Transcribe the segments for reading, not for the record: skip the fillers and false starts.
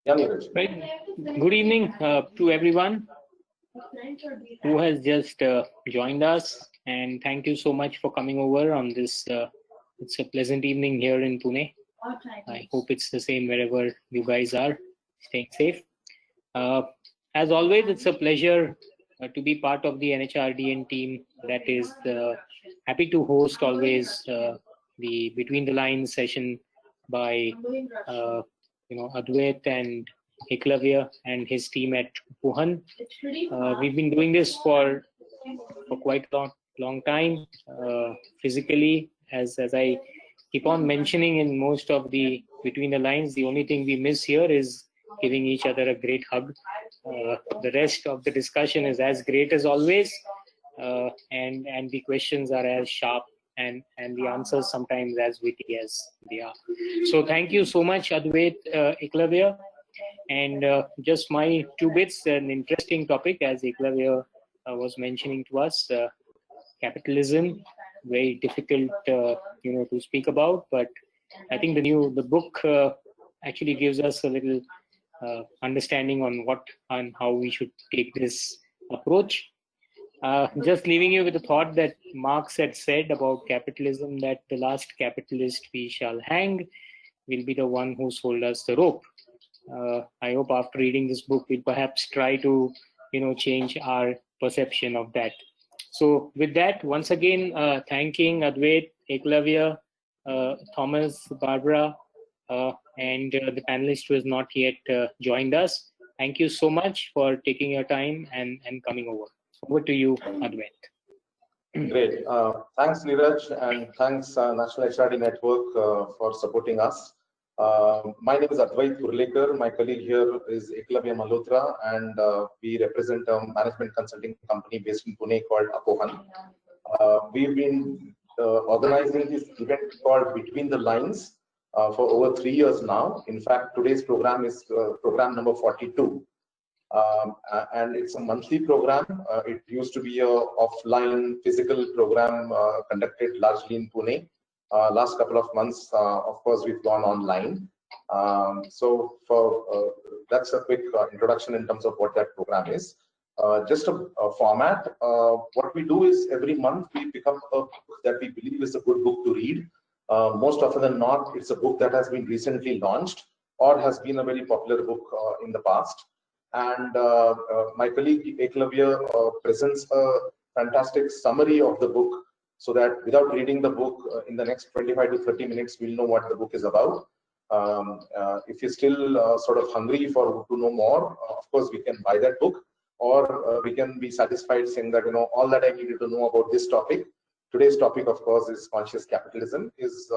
Right. Good evening to everyone who has just joined us, and thank you so much for coming over on this. It's a pleasant evening here in Pune. I hope it's the same wherever you guys are. Staying safe. As always, it's a pleasure to be part of the NHRDN team that is happy to host always the Between the Lines session by Advait and Eklavya and his team at Upohan. We've been doing this for quite a long time. Physically, as I keep on mentioning in most of the Between the Lines, the only thing we miss here is giving each other a great hug. The rest of the discussion is as great as always, and the questions are as sharp and the answers sometimes as witty as they are. So thank you so much, Advait, Eklavya. And just my two bits, an interesting topic as Eklavya was mentioning to us, capitalism, very difficult to speak about, but I think the book actually gives us a little understanding on what and how we should take this approach. Just leaving you with the thought that Marx had said about capitalism, that the last capitalist we shall hang will be the one who sold us the rope. I hope after reading this book, we'll perhaps try to, change our perception of that. So with that, once again, thanking Advait, Eklavya, Thomas, Barbora, and the panelist who has not yet joined us. Thank you so much for taking your time and coming over. Over to you, Advait. Great. Thanks, Neeraj, and thanks, National HRD Network, for supporting us. My name is Advait Kurlekar. My colleague here is Eklavya Malhotra, and we represent a management consulting company based in Pune called Upohan. We've been organizing this event called Between the Lines for over 3 years now. In fact, today's program is program number 42. And it's a monthly program. It used to be a offline physical program conducted largely in Pune. Last couple of months, of course, we've gone online. So that's a quick introduction in terms of what that program is. Just a format. What we do is every month we pick up a book that we believe is a good book to read. Most often than not, it's a book that has been recently launched or has been a very popular book in the past. And my colleague Eklavya presents a fantastic summary of the book so that without reading the book in the next 25 to 30 minutes, we'll know what the book is about. If you're still sort of hungry to know more, of course, we can buy that book, or we can be satisfied saying that, all that I needed to know about this topic. Today's topic, of course, is conscious capitalism, is,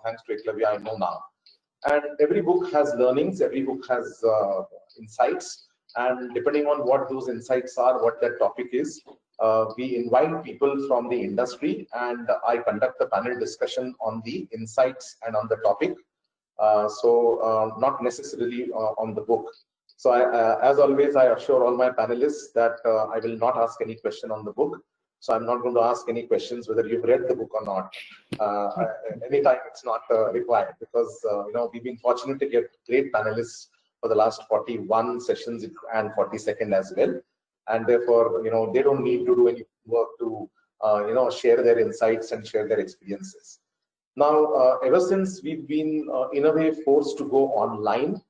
thanks to Eklavya, I know now. And every book has learnings, every book has insights, and depending on what those insights are, what that topic is, we invite people from the industry, and I conduct a panel discussion on the insights and on the topic, not necessarily on the book. So as always, I assure all my panelists that I will not ask any question on the book. So I'm not going to ask any questions whether you've read the book or not. Anytime it's not required, because we've been fortunate to get great panelists for the last 41 sessions and 42nd as well, and therefore they don't need to do any work to share their insights and share their experiences. Now, ever since we've been in a way forced to go online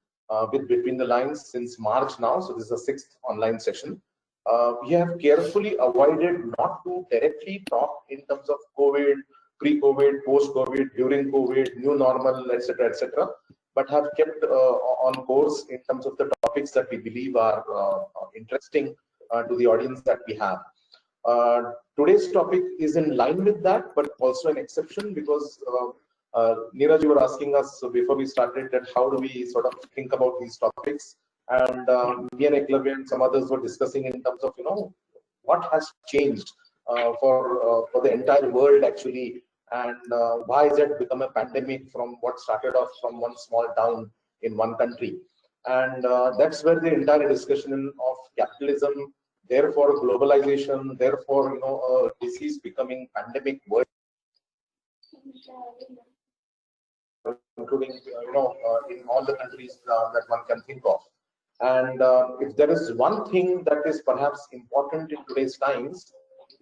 with Between the Lines since March now, so this is the 6th online session. We have carefully avoided not to directly talk in terms of COVID, pre-COVID, post-COVID, during COVID, new normal, etc., but have kept on course in terms of the topics that we believe are interesting to the audience that we have. Today's topic is in line with that, but also an exception, because Neeraj, you were asking us before we started that how do we sort of think about these topics, and me and Eklavya and some others were discussing in terms of what has changed for the entire world actually, and why has it become a pandemic from what started off from one small town in one country. And that's where the entire discussion of capitalism, therefore globalization, therefore a disease becoming pandemic world including in all the countries that one can think of. And if there is one thing that is perhaps important in today's times,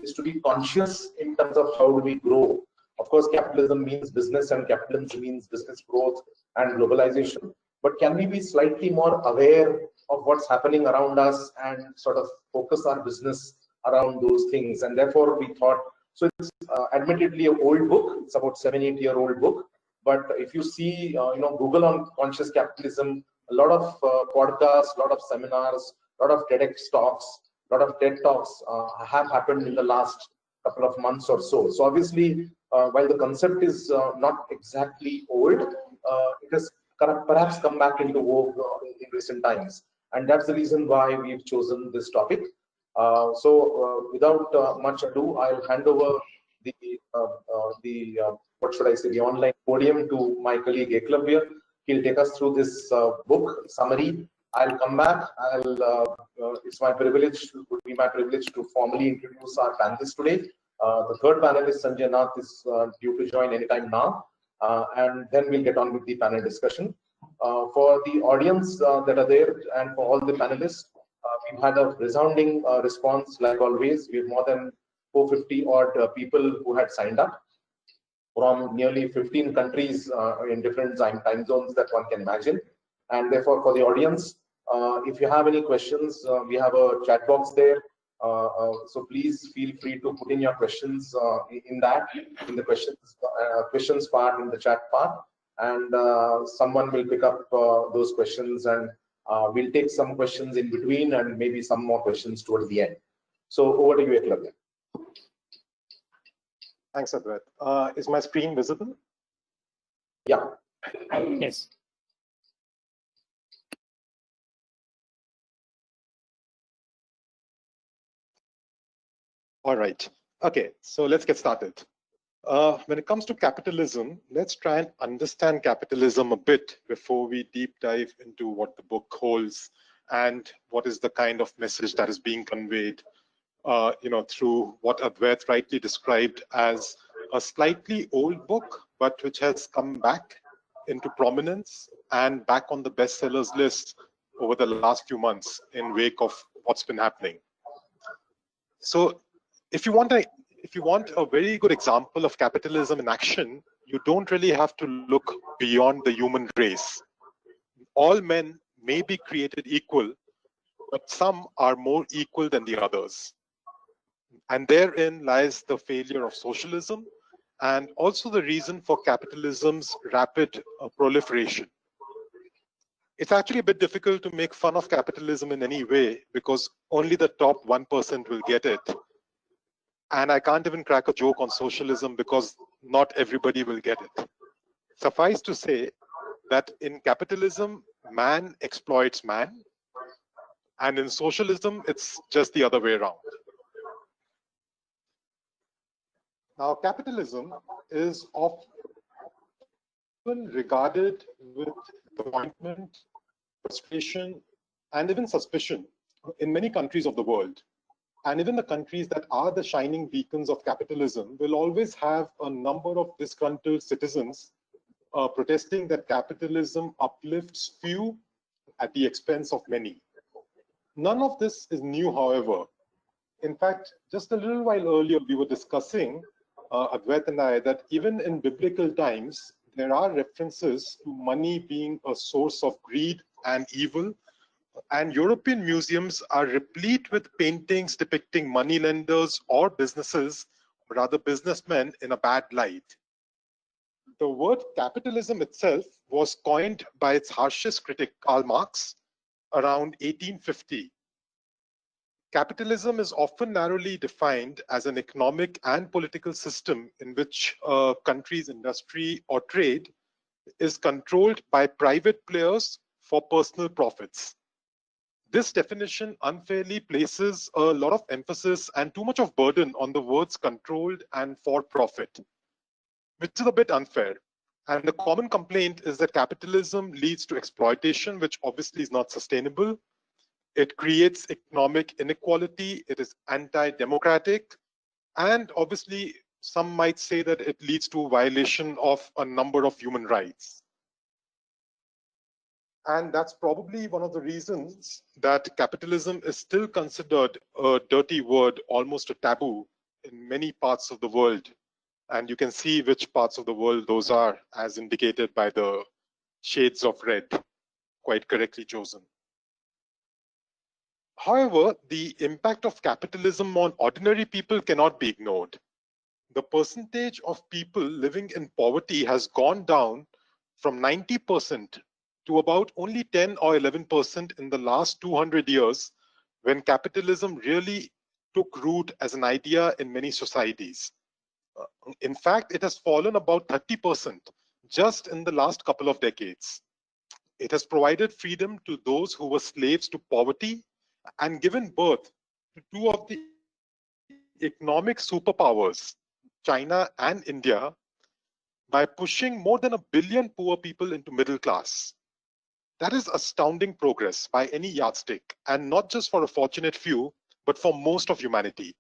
is to be conscious in terms of how do we grow. Of course, capitalism means business, and capitalism means business growth and globalization. But can we be slightly more aware of what's happening around us and sort of focus our business around those things? And therefore, we thought, so it's admittedly an old book. It's about 7-8-year-old book. But if you see, Google on conscious capitalism, a lot of podcasts, a lot of seminars, a lot of TEDx talks, a lot of TED talks have happened in the last couple of months or so. So obviously, while the concept is not exactly old, it has perhaps come back into vogue in recent times. And that's the reason why we've chosen this topic. So without much ado, I'll hand over the what should I say, the online podium to my colleague Eklavya. He'll take us through this book summary. I'll come back. It's my privilege, would be my privilege to formally introduce our panelists today. The third panelist, Sanjay Nath, is due to join anytime now. And then we'll get on with the panel discussion. For the audience that are there and for all the panelists, we've had a resounding response, like always. We have more than 450 odd people who had signed up from nearly 15 countries in different time zones that one can imagine. And therefore, for the audience, if you have any questions, we have a chat box there. So please feel free to put in your questions in the questions part, in the chat part, and someone will pick up those questions, and we'll take some questions in between and maybe some more questions towards the end. So over to you, Eklavya. Thanks, Advait. Is my screen visible? Yeah. Yes. All right. Okay, so let's get started. When it comes to capitalism, let's try and understand capitalism a bit before we deep dive into what the book holds and what is the kind of message that is being conveyed, through what Advait rightly described as a slightly old book, but which has come back into prominence and back on the bestsellers list over the last few months in wake of what's been happening. So if you want a very good example of capitalism in action, you don't really have to look beyond the human race. All men may be created equal, but some are more equal than the others. And therein lies the failure of socialism and also the reason for capitalism's rapid proliferation. It's actually a bit difficult to make fun of capitalism in any way because only the top 1% will get it. And I can't even crack a joke on socialism because not everybody will get it. Suffice to say that in capitalism, man exploits man, and in socialism, it's just the other way around. Now, capitalism is often regarded with disappointment, frustration, and even suspicion in many countries of the world. And even the countries that are the shining beacons of capitalism will always have a number of disgruntled citizens protesting that capitalism uplifts few at the expense of many. None of this is new, however. In fact, just a little while earlier, we were discussing, Advait and I, that even in biblical times, there are references to money being a source of greed and evil. And European museums are replete with paintings depicting moneylenders or businesses, or rather businessmen, in a bad light. The word capitalism itself was coined by its harshest critic, Karl Marx, around 1850. Capitalism is often narrowly defined as an economic and political system in which a country's industry or trade is controlled by private players for personal profits. This definition unfairly places a lot of emphasis and too much of burden on the words controlled and for profit, which is a bit unfair. And the common complaint is that capitalism leads to exploitation, which obviously is not sustainable. It creates economic inequality, it is anti-democratic, and obviously some might say that it leads to violation of a number of human rights. And that's probably one of the reasons that capitalism is still considered a dirty word, almost a taboo in many parts of the world. And you can see which parts of the world those are, as indicated by the shades of red, quite correctly chosen. However, the impact of capitalism on ordinary people cannot be ignored. The percentage of people living in poverty has gone down from 90% to about only 10 or 11% in the last 200 years, when capitalism really took root as an idea in many societies. In fact, it has fallen about 30% just in the last couple of decades. It has provided freedom to those who were slaves to poverty and given birth to two of the economic superpowers, China and India, by pushing more than 1 billion poor people into middle class. That is astounding progress by any yardstick, and not just for a fortunate few, but for most of humanity.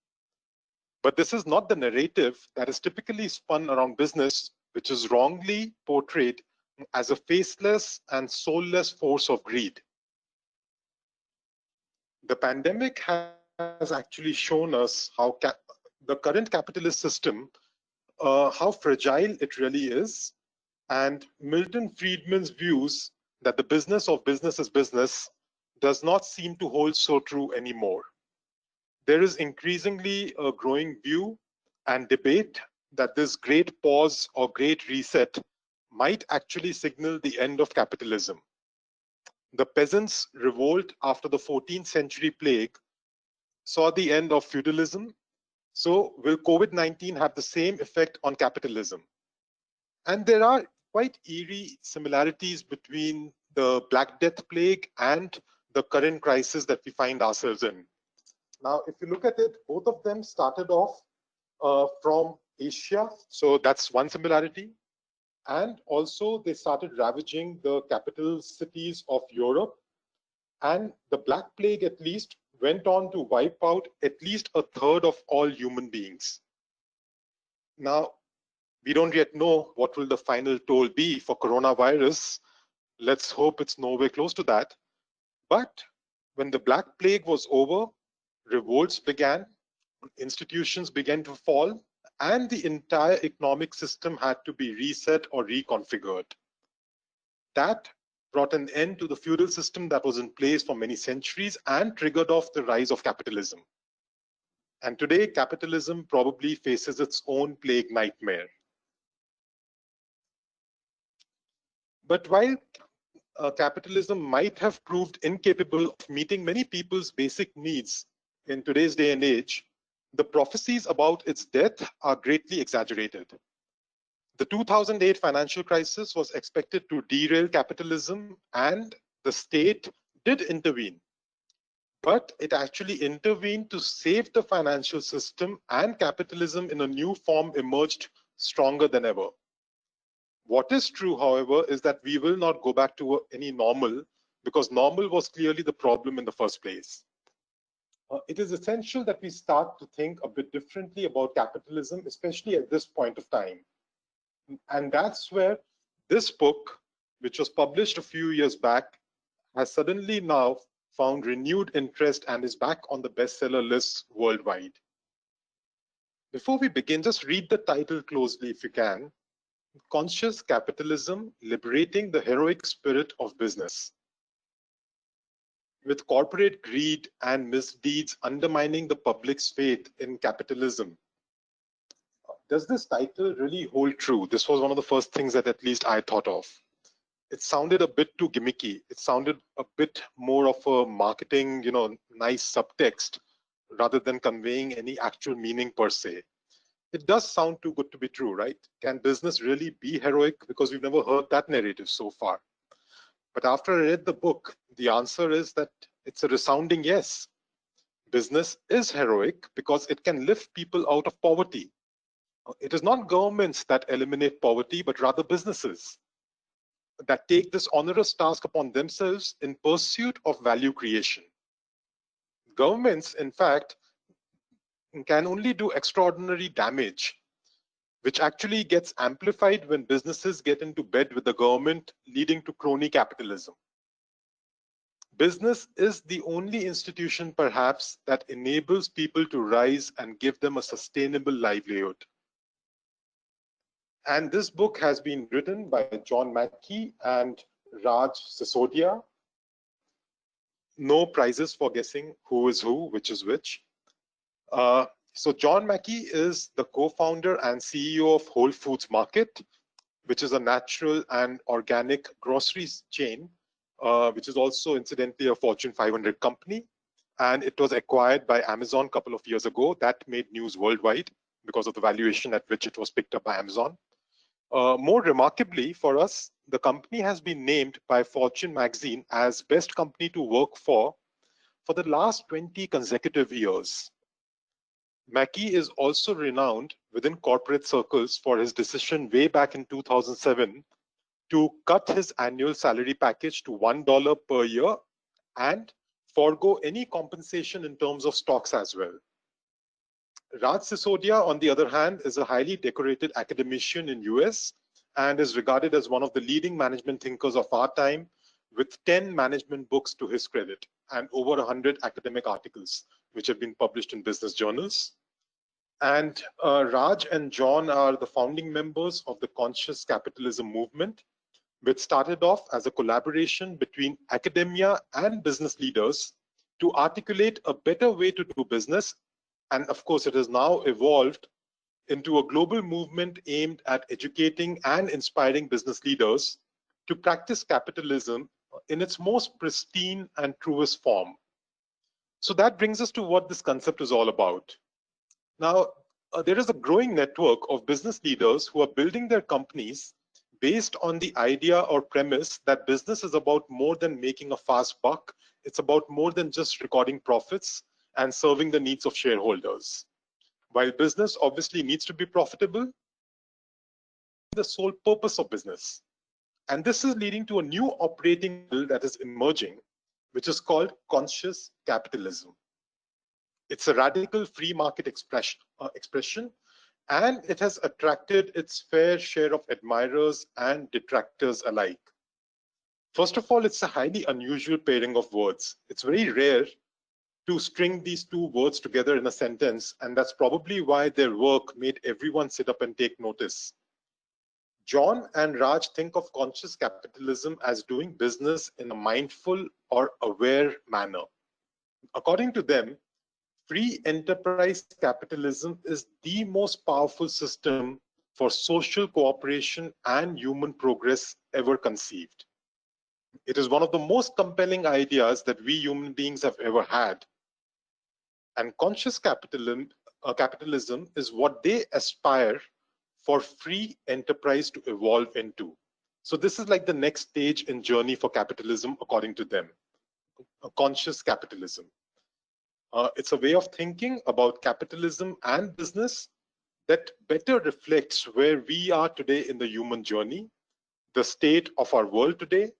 But this is not the narrative that is typically spun around business, which is wrongly portrayed as a faceless and soulless force of greed. The pandemic has actually shown us how the current capitalist system, how fragile it really is, and Milton Friedman's views that the business of business is business does not seem to hold so true anymore. There is increasingly a growing view and debate that this great pause or great reset might actually signal the end of capitalism. The peasants' revolt after the 14th century plague saw the end of feudalism. So will COVID-19 have the same effect on capitalism? And there are quite eerie similarities between the Black Death plague and the current crisis that we find ourselves in. Now, if you look at it, both of them started off from Asia. So that's one similarity. And also they started ravaging the capital cities of Europe. And the Black Plague at least went on to wipe out at least a third of all human beings. Now, we don't yet know what will the final toll be for coronavirus. Let's hope it's nowhere close to that. But when the Black Plague was over, revolts began, institutions began to fall, and the entire economic system had to be reset or reconfigured. That brought an end to the feudal system that was in place for many centuries and triggered off the rise of capitalism. And today, capitalism probably faces its own plague nightmare. But while capitalism might have proved incapable of meeting many people's basic needs in today's day and age, the prophecies about its death are greatly exaggerated. The 2008 financial crisis was expected to derail capitalism, and the state did intervene. But it actually intervened to save the financial system, and capitalism in a new form emerged stronger than ever. What is true, however, is that we will not go back to any normal, because normal was clearly the problem in the first place. It is essential that we start to think a bit differently about capitalism, especially at this point of time. And that's where this book, which was published a few years back, has suddenly now found renewed interest and is back on the bestseller lists worldwide. Before we begin, just read the title closely if you can. Conscious Capitalism, Liberating the Heroic Spirit of Business. With corporate greed and misdeeds undermining the public's faith in capitalism. Does this title really hold true? This was one of the first things that at least I thought of. It sounded a bit too gimmicky. It sounded a bit more of a marketing, nice subtext rather than conveying any actual meaning per se. It does sound too good to be true, right? Can business really be heroic? Because we've never heard that narrative so far. But after I read the book, the answer is that it's a resounding yes. Business is heroic because it can lift people out of poverty. It is not governments that eliminate poverty, but rather businesses that take this onerous task upon themselves in pursuit of value creation. Governments, in fact, can only do extraordinary damage, which actually gets amplified when businesses get into bed with the government, leading to crony capitalism. Business is the only institution, perhaps, that enables people to rise and give them a sustainable livelihood. And this book has been written by John Mackey and Raj Sisodia. No prizes for guessing who is who, which is which. So John Mackey is the co-founder and CEO of Whole Foods Market, which is a natural and organic groceries chain, which is also incidentally a Fortune 500 company. And it was acquired by Amazon a couple of years ago. That made news worldwide because of the valuation at which it was picked up by Amazon. More remarkably for us, the company has been named by Fortune magazine as best company to work for the last 20 consecutive years. Mackey is also renowned within corporate circles for his decision way back in 2007 to cut his annual salary package to $1 per year and forego any compensation in terms of stocks as well. Raj Sisodia, on the other hand, is a highly decorated academician in US and is regarded as one of the leading management thinkers of our time, with 10 management books to his credit and over 100 academic articles which have been published in business journals. And Raj and John are the founding members of the Conscious Capitalism movement, which started off as a collaboration between academia and business leaders to articulate a better way to do business. And of course, it has now evolved into a global movement aimed at educating and inspiring business leaders to practice capitalism in its most pristine and truest form. So that brings us to what this concept is all about. Now, there is a growing network of business leaders who are building their companies based on the idea or premise that business is about more than making a fast buck. It's about more than just recording profits and serving the needs of shareholders. While business obviously needs to be profitable, the sole purpose of business. And this is leading to a new operating model that is emerging, which is called conscious capitalism. It's a radical free market expression, and it has attracted its fair share of admirers and detractors alike. First of all, it's a highly unusual pairing of words. It's very rare to string these two words together in a sentence, and that's probably why their work made everyone sit up and take notice. John and Raj think of conscious capitalism as doing business in a mindful or aware manner. According to them, free enterprise capitalism is the most powerful system for social cooperation and human progress ever conceived. It is one of the most compelling ideas that we human beings have ever had. And conscious capitalism is what they aspire for free enterprise to evolve into. So this is like the next stage in journey for capitalism, according to them, conscious capitalism. It's a way of thinking about capitalism and business that better reflects where we are today in the human journey, the state of our world today,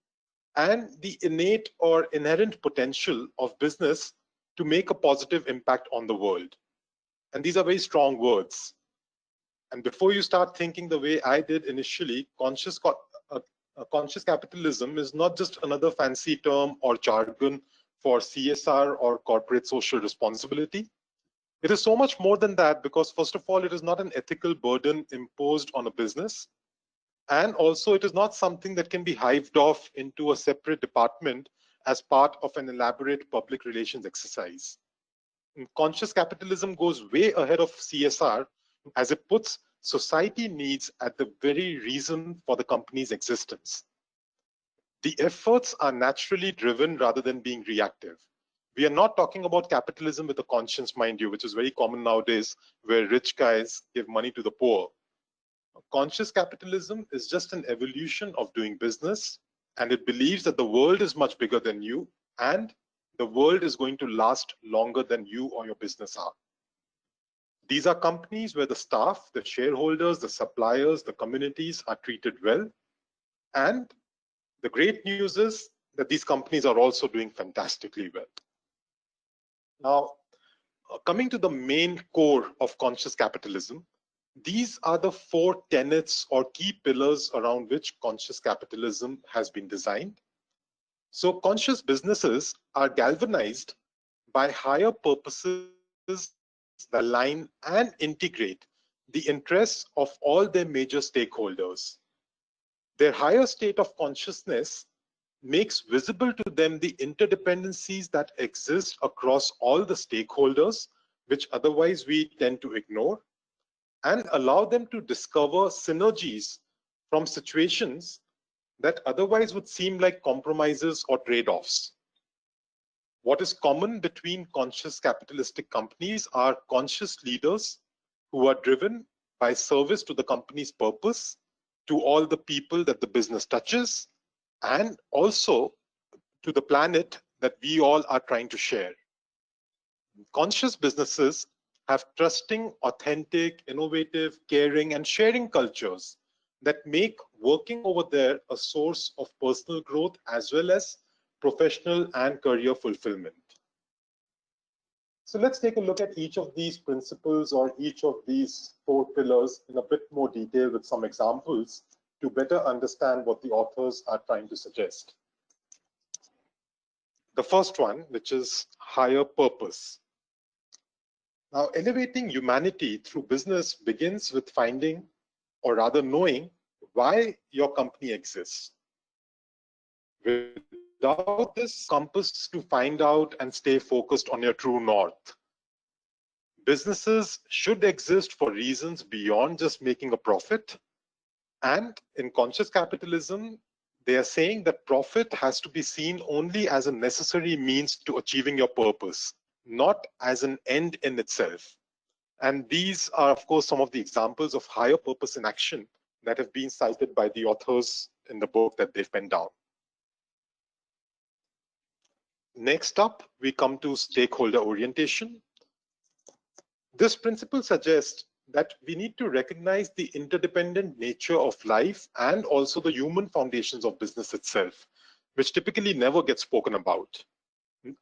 and the innate or inherent potential of business to make a positive impact on the world. And these are very strong words. And before you start thinking the way I did initially, conscious capitalism is not just another fancy term or jargon for CSR or corporate social responsibility. It is so much more than that, because first of all, it is not an ethical burden imposed on a business. And also it is not something that can be hived off into a separate department as part of an elaborate public relations exercise. And conscious capitalism goes way ahead of CSR, as it puts society needs at the very reason for the company's existence. The efforts are naturally driven rather than being reactive. We are not talking about capitalism with a conscience, mind you, which is very common nowadays, where rich guys give money to the poor. Conscious capitalism is just an evolution of doing business, and it believes that the world is much bigger than you, and the world is going to last longer than you or your business are. These are companies where the staff, the shareholders, the suppliers, the communities are treated well. And the great news is that these companies are also doing fantastically well. Now, coming to the main core of conscious capitalism, these are the 4 tenets or key pillars around which conscious capitalism has been designed. So conscious businesses are galvanized by higher purposes that align and integrate the interests of all their major stakeholders. Their higher state of consciousness makes visible to them the interdependencies that exist across all the stakeholders, which otherwise we tend to ignore, and allow them to discover synergies from situations that otherwise would seem like compromises or trade-offs. What is common between conscious capitalistic companies are conscious leaders who are driven by service to the company's purpose, to all the people that the business touches, and also to the planet that we all are trying to share. Conscious businesses have trusting, authentic, innovative, caring, and sharing cultures that make working over there a source of personal growth as well as professional and career fulfillment. So let's take a look at each of these principles or each of these 4 pillars in a bit more detail with some examples to better understand what the authors are trying to suggest. The first one, which is higher purpose. Now, elevating humanity through business begins with finding, or rather knowing, why your company exists. Without this compass to find out and stay focused on your true north. Businesses should exist for reasons beyond just making a profit. And in conscious capitalism, they are saying that profit has to be seen only as a necessary means to achieving your purpose, not as an end in itself. And these are, of course, some of the examples of higher purpose in action that have been cited by the authors in the book that they've penned down. Next up, we come to stakeholder orientation. This principle suggests that we need to recognize the interdependent nature of life and also the human foundations of business itself, which typically never gets spoken about.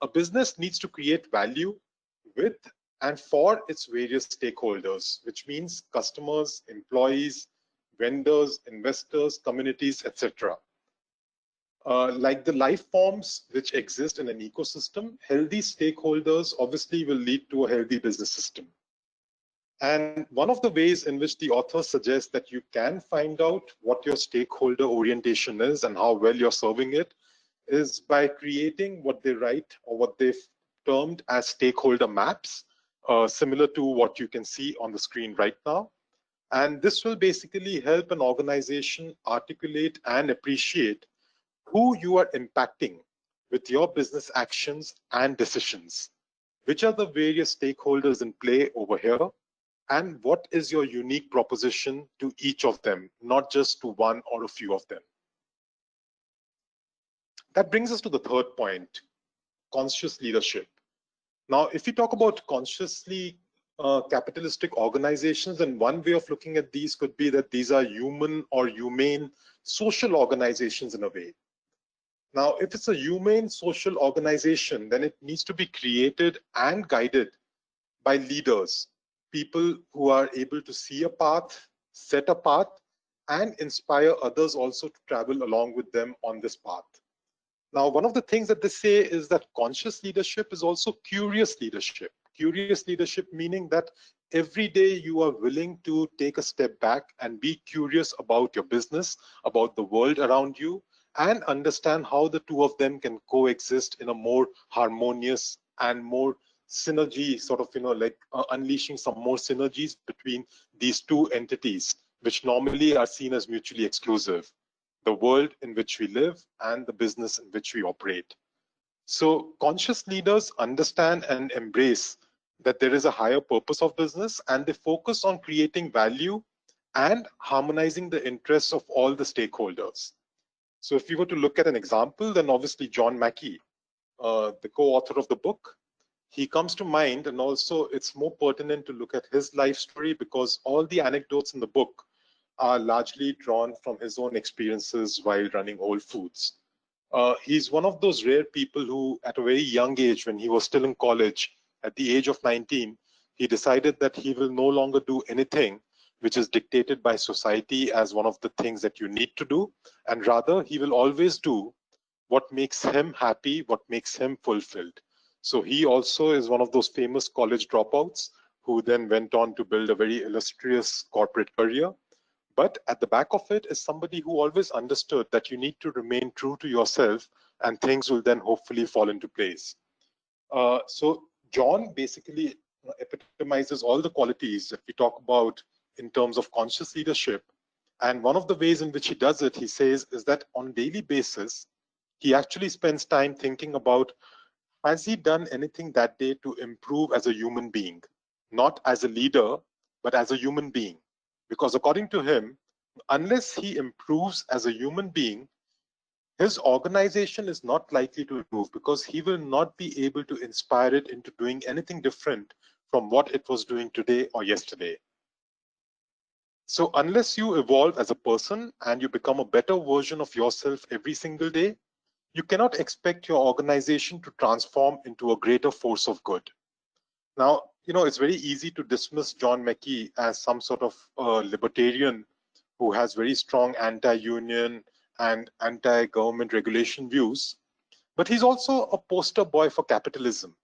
A business needs to create value with and for its various stakeholders, which means customers, employees, vendors, investors, communities, etc. Like the life forms which exist in an ecosystem, healthy stakeholders obviously will lead to a healthy business system. And one of the ways in which the author suggests that you can find out what your stakeholder orientation is and how well you're serving it is by creating what they write or what they've termed as stakeholder maps, similar to what you can see on the screen right now. And this will basically help an organization articulate and appreciate who you are impacting with your business actions and decisions. Which are the various stakeholders in play over here? And what is your unique proposition to each of them, not just to one or a few of them? That brings us to the third point, conscious leadership. Now, if we talk about consciously capitalistic organizations, then one way of looking at these could be that these are human or humane social organizations in a way. Now, if it's a humane social organization, then it needs to be created and guided by leaders, people who are able to see a path, set a path, and inspire others also to travel along with them on this path. Now, one of the things that they say is that conscious leadership is also curious leadership. Curious leadership meaning that every day you are willing to take a step back and be curious about your business, about the world around you, and understand how the two of them can coexist in a more harmonious and more synergy, sort of, like unleashing some more synergies between these two entities, which normally are seen as mutually exclusive. The world in which we live and the business in which we operate. So conscious leaders understand and embrace that there is a higher purpose of business, and they focus on creating value and harmonizing the interests of all the stakeholders. So if we were to look at an example, then obviously John Mackey, the co-author of the book, he comes to mind, and also it's more pertinent to look at his life story because all the anecdotes in the book are largely drawn from his own experiences while running Whole Foods. He's one of those rare people who, at a very young age, when he was still in college, at the age of 19, he decided that he will no longer do anything which is dictated by society as one of the things that you need to do, and rather he will always do what makes him happy, what makes him fulfilled. So he also is one of those famous college dropouts who then went on to build a very illustrious corporate career. But at the back of it is somebody who always understood that you need to remain true to yourself and things will then hopefully fall into place. So John basically epitomizes all the qualities that we talk about in terms of conscious leadership. And one of the ways in which he does it, he says, is that on a daily basis, he actually spends time thinking about, has he done anything that day to improve as a human being? Not as a leader, but as a human being. Because according to him, unless he improves as a human being, his organization is not likely to improve because he will not be able to inspire it into doing anything different from what it was doing today or yesterday. So unless you evolve as a person and you become a better version of yourself every single day, you cannot expect your organization to transform into a greater force of good. Now, it's very easy to dismiss John Mackey as some sort of libertarian who has very strong anti-union and anti-government regulation views, but he's also a poster boy for capitalism,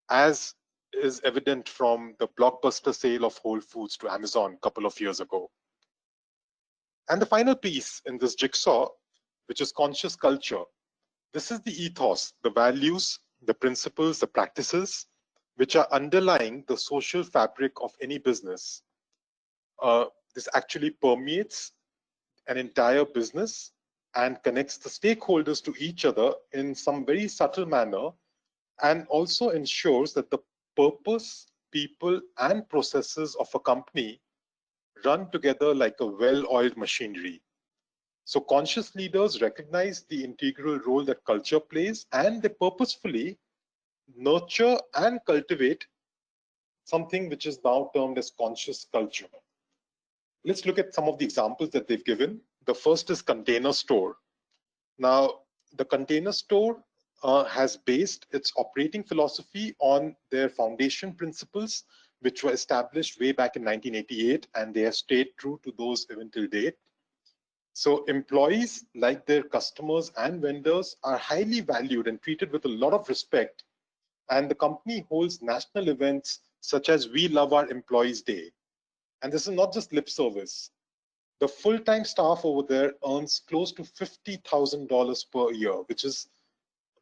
as is evident from the blockbuster sale of Whole Foods to Amazon a couple of years ago. And the final piece in this jigsaw, which is conscious culture, this is the ethos, the values, the principles, the practices, which are underlying the social fabric of any business. This actually permeates an entire business and connects the stakeholders to each other in some very subtle manner, and also ensures that the purpose, people, and processes of a company run together like a well-oiled machinery. So conscious leaders recognize the integral role that culture plays, and they purposefully nurture and cultivate something which is now termed as conscious culture. Let's look at some of the examples that they've given. The first is Container Store. Now, the Container Store has based its operating philosophy on their foundation principles, which were established way back in 1988, and they have stayed true to those even till date. So employees, like their customers and vendors, are highly valued and treated with a lot of respect. And the company holds national events such as We Love Our Employees Day. And this is not just lip service. The full-time staff over there earns close to $50,000 per year, which is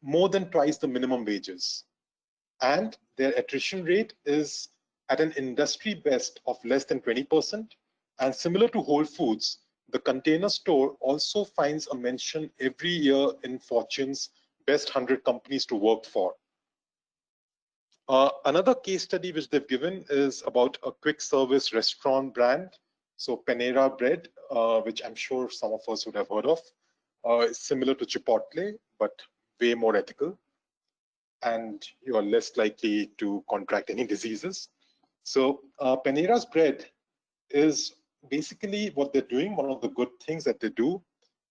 more than twice the minimum wages. And their attrition rate is at an industry best of less than 20%. And similar to Whole Foods, the Container Store also finds a mention every year in Fortune's Best 100 Companies to Work For. Another case study which they've given is about a quick service restaurant brand. So Panera Bread, which I'm sure some of us would have heard of, is similar to Chipotle, but way more ethical. And you are less likely to contract any diseases. So Panera's Bread is basically what they're doing. One of the good things that they do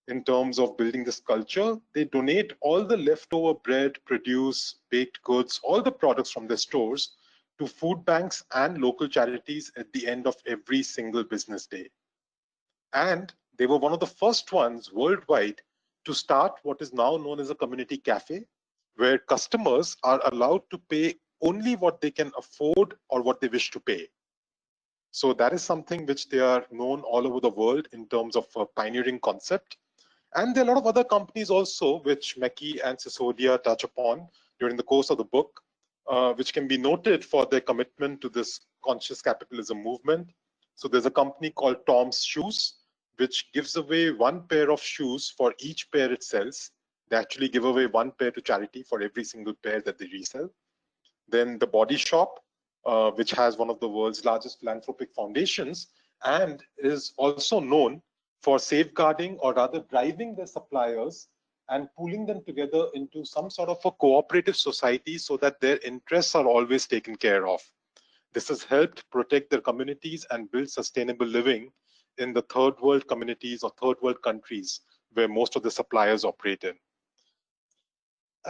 in terms of building this culture, they donate all the leftover bread, produce, baked goods, all the products from their stores to food banks and local charities at the end of every single business day. And they were one of the first ones worldwide to start what is now known as a community cafe, where customers are allowed to pay only what they can afford or what they wish to pay. So that is something which they are known all over the world in terms of a pioneering concept. And there are a lot of other companies also, which Mackey and Sisodia touch upon during the course of the book, which can be noted for their commitment to this conscious capitalism movement. So there's a company called Tom's Shoes, which gives away one pair of shoes for each pair it sells. They actually give away one pair to charity for every single pair that they resell. Then the Body Shop, which has one of the world's largest philanthropic foundations and is also known for safeguarding, or rather driving, their suppliers and pooling them together into some sort of a cooperative society so that their interests are always taken care of. This has helped protect their communities and build sustainable living in the third world communities or third world countries where most of the suppliers operate in.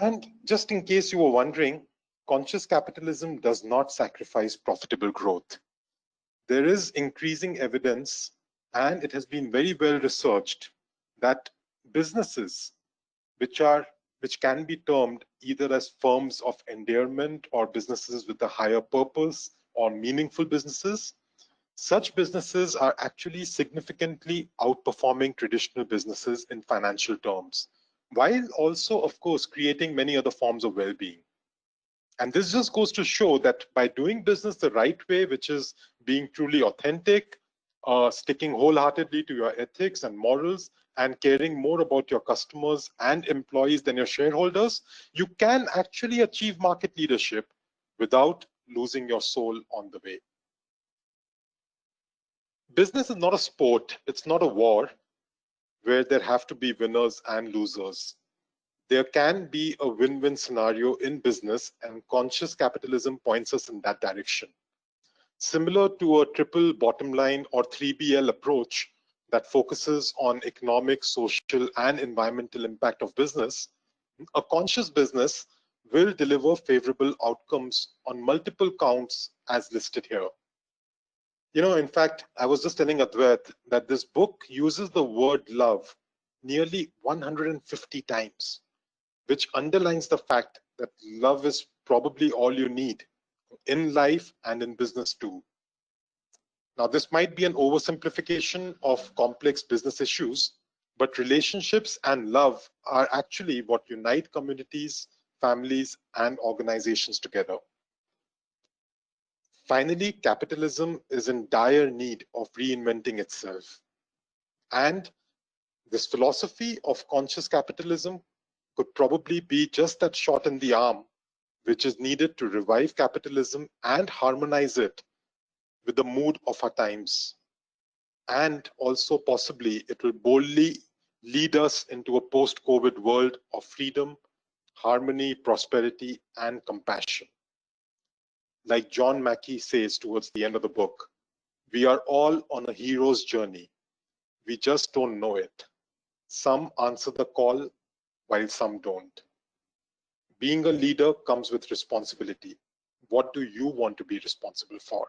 And just in case you were wondering, conscious capitalism does not sacrifice profitable growth. There is increasing evidence, and it has been very well researched, that businesses which are which can be termed either as firms of endearment or businesses with a higher purpose or meaningful businesses, such businesses are actually significantly outperforming traditional businesses in financial terms, while also, of course, creating many other forms of well-being. And this just goes to show that by doing business the right way, which is being truly authentic, sticking wholeheartedly to your ethics and morals, and caring more about your customers and employees than your shareholders, you can actually achieve market leadership without losing your soul on the way. Business is not a sport, it's not a war where there have to be winners and losers. There can be a win-win scenario in business, and conscious capitalism points us in that direction. Similar to a triple bottom line or 3BL approach that focuses on economic, social, and environmental impact of business, a conscious business will deliver favorable outcomes on multiple counts as listed here. You know, in fact, I was just telling Advait that this book uses the word love nearly 150 times, which underlines the fact that love is probably all you need in life and in business too. Now, this might be an oversimplification of complex business issues, but relationships and love are actually what unite communities, families, and organizations together. Finally, capitalism is in dire need of reinventing itself. And this philosophy of conscious capitalism could probably be just that shot in the arm, which is needed to revive capitalism and harmonize it with the mood of our times. And also possibly it will boldly lead us into a post-COVID world of freedom, harmony, prosperity, and compassion. Like John Mackey says towards the end of the book, we are all on a hero's journey. We just don't know it. Some answer the call while some don't. Being a leader comes with responsibility. What do you want to be responsible for?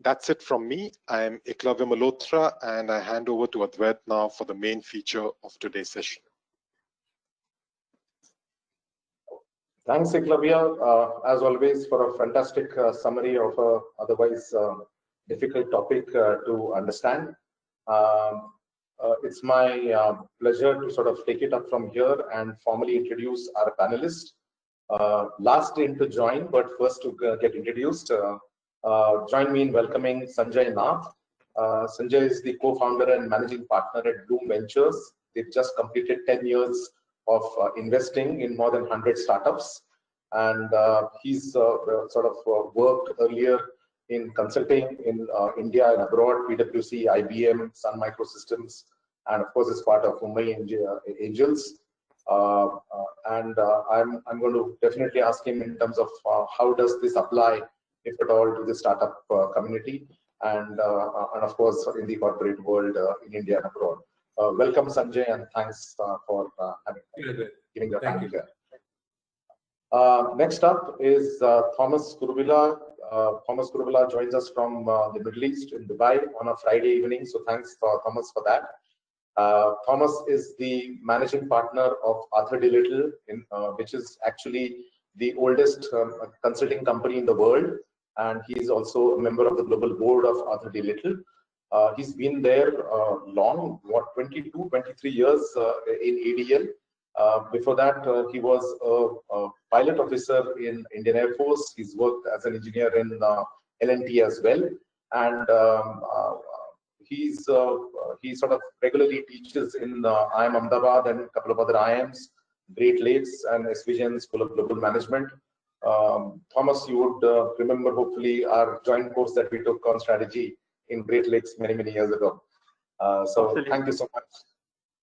That's it from me. I am Eklavya Malhotra, and I hand over to Advait now for the main feature of today's session. Thanks, Eklavya, as always, for a fantastic summary of a otherwise difficult topic to understand. It's my pleasure to sort of take it up from here and formally introduce our panelists. Last in to join, but first to get introduced. Join me in welcoming Sanjay and Nath. Sanjay is the co-founder and managing partner at Blume Ventures. They've just completed 10 years of investing in more than 100 startups. And he's sort of worked earlier in consulting in India and abroad, PwC, IBM, Sun Microsystems, and of course is part of Mumbai Angels. I'm going to definitely ask him in terms of how does this apply, if at all, to the startup community and of course in the corporate world in India and abroad. Welcome, Sanjay, and thanks for giving your time here. Next up is Thomas Kuruvilla. Thomas Kuruvilla joins us from the Middle East in Dubai on a Friday evening, so thanks Thomas for that. Thomas is the managing partner of Arthur D. Little, which is actually the oldest consulting company in the world, and he is also a member of the global board of Arthur D. Little. He's been there long, 22, 23 years in ADL. Before that, he was a pilot officer in Indian Air Force. He's worked as an engineer in L&T as well, and he sort of regularly teaches in IIM Ahmedabad and a couple of other IIMs, Great Lakes and SVGN School of Global Management. Thomas, you would remember hopefully our joint course that we took on strategy in Great Lakes many years ago. So absolutely. Thank you so much.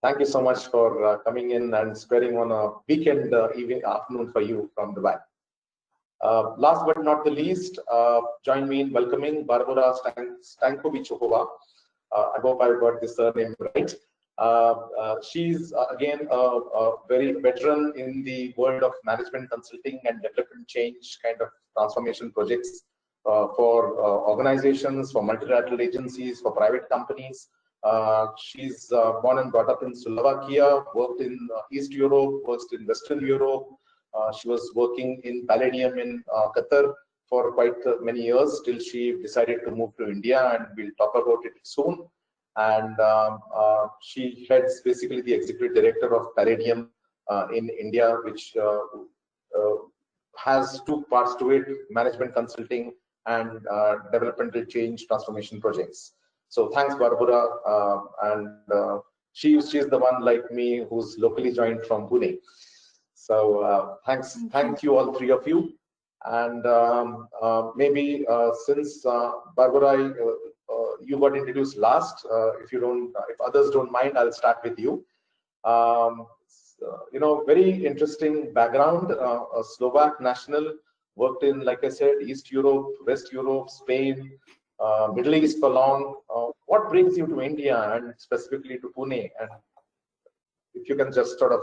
Thank you so much for coming in and sparing on a weekend afternoon for you from Dubai. Last but not the least, join me in welcoming Barbora Stankovicova. I hope I got this surname right. She's again a very veteran in the world of management consulting and development change kind of transformation projects for organizations, for multilateral agencies, for private companies. She's born and brought up in Slovakia, worked in East Europe, worked in Western Europe. She was working in Palladium in Qatar for quite many years till she decided to move to India, and we'll talk about it soon. And she heads basically the executive director of Palladium in India, which has two parts to it: management consulting and developmental change transformation projects. So thanks, Barbora, and she's the one like me who's locally joined from Pune. So thank you all three of you. And maybe since Barbora, you got introduced last, if others don't mind, I'll start with you. Very interesting background. A Slovak national, worked in, like I said, East Europe, West Europe, Spain, Middle East for long. What brings you to India and specifically to Pune? And if you can just sort of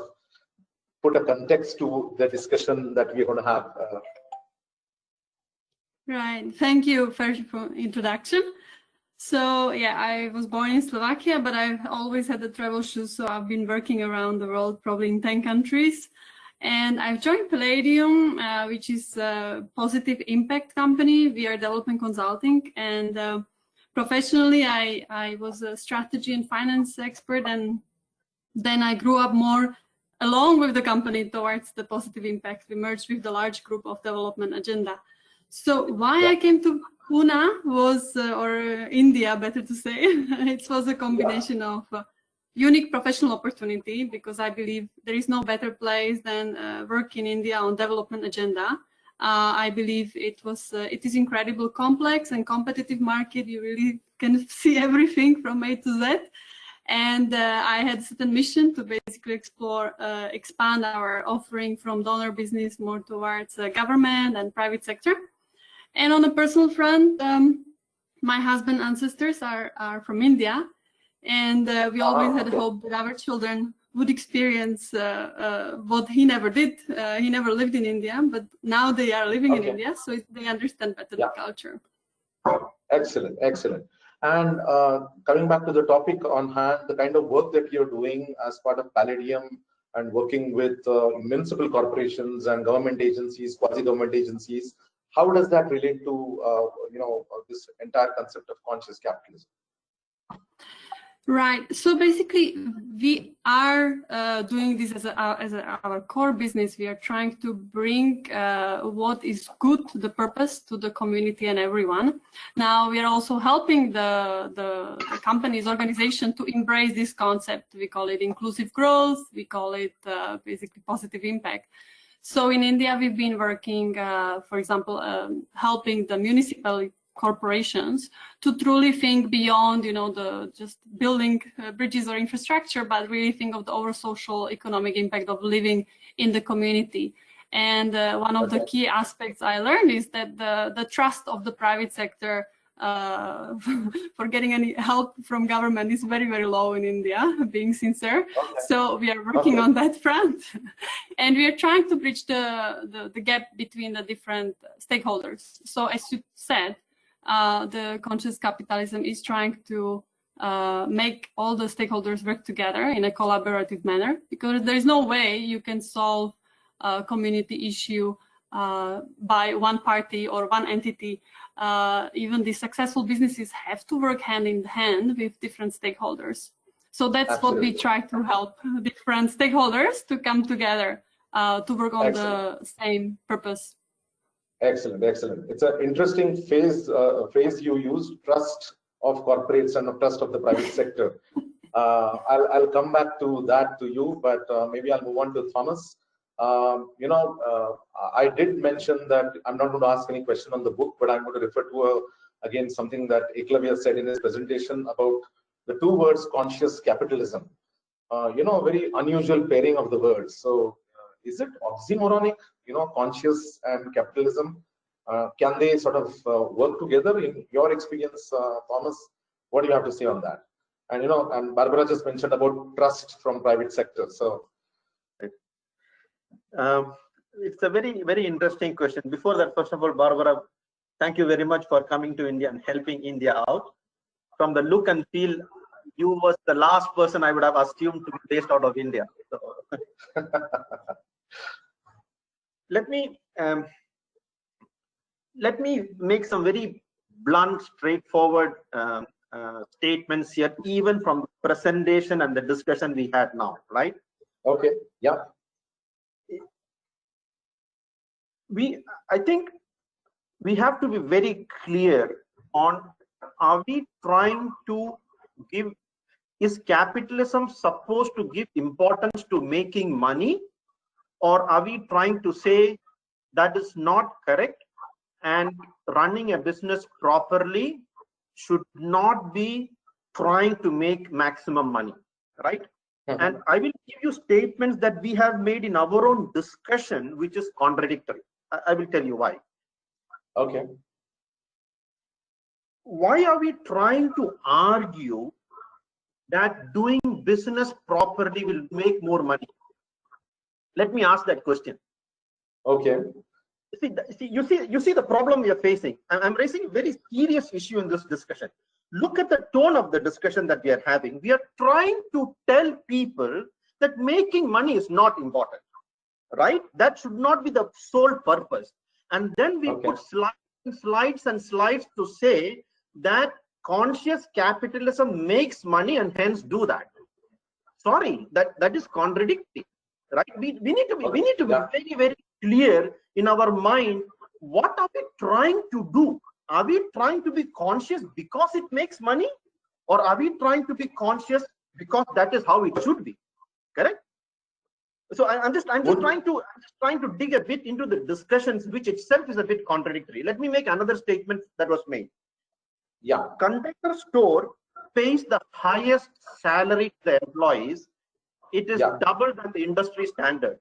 put a context to the discussion that we're going to have. Right. Thank you first for introduction. So yeah, I was born in Slovakia, but I've always had the travel shoes. So I've been working around the world, probably in 10 countries. And I've joined Palladium, which is a positive impact company. We are development consulting, and professionally, I was a strategy and finance expert, and then I grew up more along with the company towards the positive impact. We merged with the large group of development agenda. So why I came to Pune was, or India, better to say, it was a combination of unique professional opportunity, because I believe there is no better place than work in India on development agenda. I believe it is incredible, complex and competitive market. You really can see everything from A to Z. And I had a certain mission to basically explore, expand our offering from donor business more towards government and private sector. And on a personal front, my husband and sisters are from India, and we always had hope that our children would experience what he never did. He never lived in India, but now they are living in India, so they understand better the culture. Excellent, excellent. And coming back to the topic on hand, the kind of work that you're doing as part of Palladium and working with municipal corporations and government agencies, quasi-government agencies, how does that relate to this entire concept of conscious capitalism? Right. So basically, we are doing this as our core business. We are trying to bring what is good to the purpose to the community and everyone. Now we are also helping the company's organization to embrace this concept. We call it inclusive growth. We call it basically positive impact. So in India, we've been working, for example, helping the municipal corporations to truly think beyond, the just building bridges or infrastructure, but really think of the overall social economic impact of living in the community. And one of the key aspects I learned is that the trust of the private sector for getting any help from government is very, very low in India, being sincere. So we are working on that front. And we are trying to bridge the gap between the different stakeholders. So as you said, the conscious capitalism is trying to make all the stakeholders work together in a collaborative manner, because there is no way you can solve a community issue by one party or one entity. Even the successful businesses have to work hand in hand with different stakeholders. So that's what we try to help different stakeholders to come together to work on the same purpose. Excellent, excellent. It's an interesting phrase you used: trust of corporates and trust of the private sector. I'll come back to that to you, but maybe I'll move on to Thomas. I did mention that I'm not going to ask any question on the book, but I'm going to refer to again something that Eklavya said in his presentation about the two words conscious capitalism. A very unusual pairing of the words. So is it oxymoronic, conscious and capitalism? Can they sort of work together in your experience, Thomas? What do you have to say on that? And and Barbora just mentioned about trust from private sector. So it's a very, very interesting question. Before that, first of all, Barbora, thank you very much for coming to India and helping India out. From the look and feel, you was the last person I would have assumed to be based out of India. So, let me make some very blunt, straightforward statements here, even from the presentation and the discussion we had now, right? Okay. Yeah. I think we have to be very clear on, are we trying to give, is capitalism supposed to give importance to making money, or are we trying to say that is not correct and running a business properly should not be trying to make maximum money, right? And I will give you statements that we have made in our own discussion, which is contradictory. I will tell you why. Okay. Why are we trying to argue that doing business properly will make more money? Let me ask that question. Okay. You see the problem we are facing. I'm raising a very serious issue in this discussion. Look at the tone of the discussion that we are having. We are trying to tell people that making money is not important, right? That should not be the sole purpose. And then we put slides and slides to say that conscious capitalism makes money and hence do that. Sorry, that is contradictory, right? We need to be very, very clear in our mind. What are we trying to do? Are we trying to be conscious because it makes money, or are we trying to be conscious because that is how it should be? Correct. So I'm just trying to dig a bit into the discussions, which itself is a bit contradictory. Let me make another statement that was made. Yeah, container store pays the highest salary to the employees. It is double than the industry standard.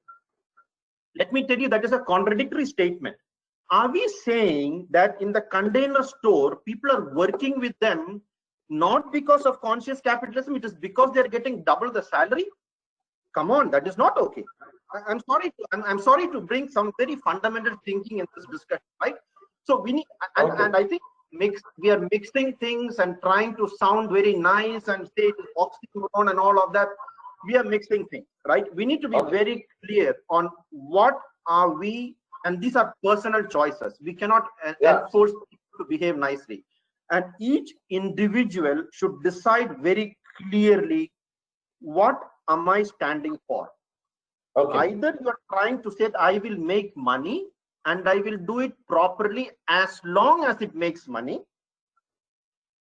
Let me tell you, that is a contradictory statement. Are we saying that in the container store, people are working with them not because of conscious capitalism, it is because they're getting double the salary? Come on, that is not okay. I'm sorry to bring some very fundamental thinking in this discussion, right? So we need, and I think we are mixing things and trying to sound very nice and say it is oxymoron and all of that. We are mixing things, right? We need to be very clear on what are we, and these are personal choices. We cannot force people to behave nicely. And each individual should decide very clearly, what am I standing for? Either you are trying to say that I will make money and I will do it properly as long as it makes money,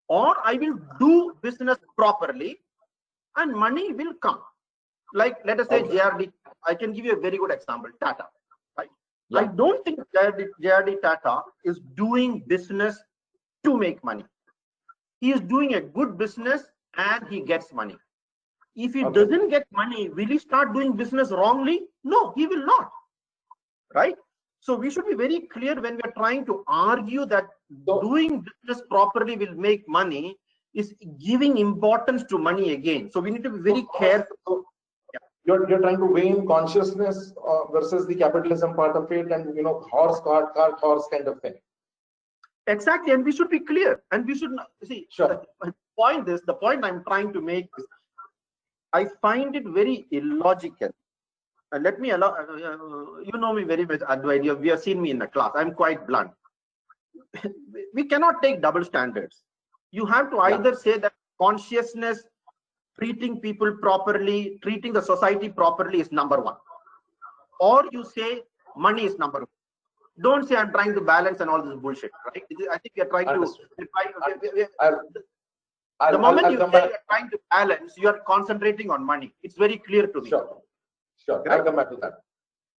or I will do business properly and money will come. Like, let us say JRD, I can give you a very good example, Tata, right? I don't think JRD Tata is doing business to make money. He is doing a good business and he gets money. If he doesn't get money, will he start doing business wrongly? No, he will not, right? So we should be very clear when we're trying to argue that doing business properly will make money is giving importance to money again. So we need to be very careful. You're trying to weigh in consciousness versus the capitalism part of it, and horse, cart, horse kind of thing. Exactly, and we should be clear, and we should not see. Sure. The point I'm trying to make is, I find it very illogical. And let me allow, you know me very much, Advait. We have seen me in the class. I'm quite blunt. We cannot take double standards. You have to either say that consciousness, treating people properly, treating the society properly is number one, or you say money is number one. Don't say I'm trying to balance and all this bullshit, right? I think we are trying to. The moment you say you're trying to balance, you are concentrating on money. It's very clear to me. Sure. I'll come back to that.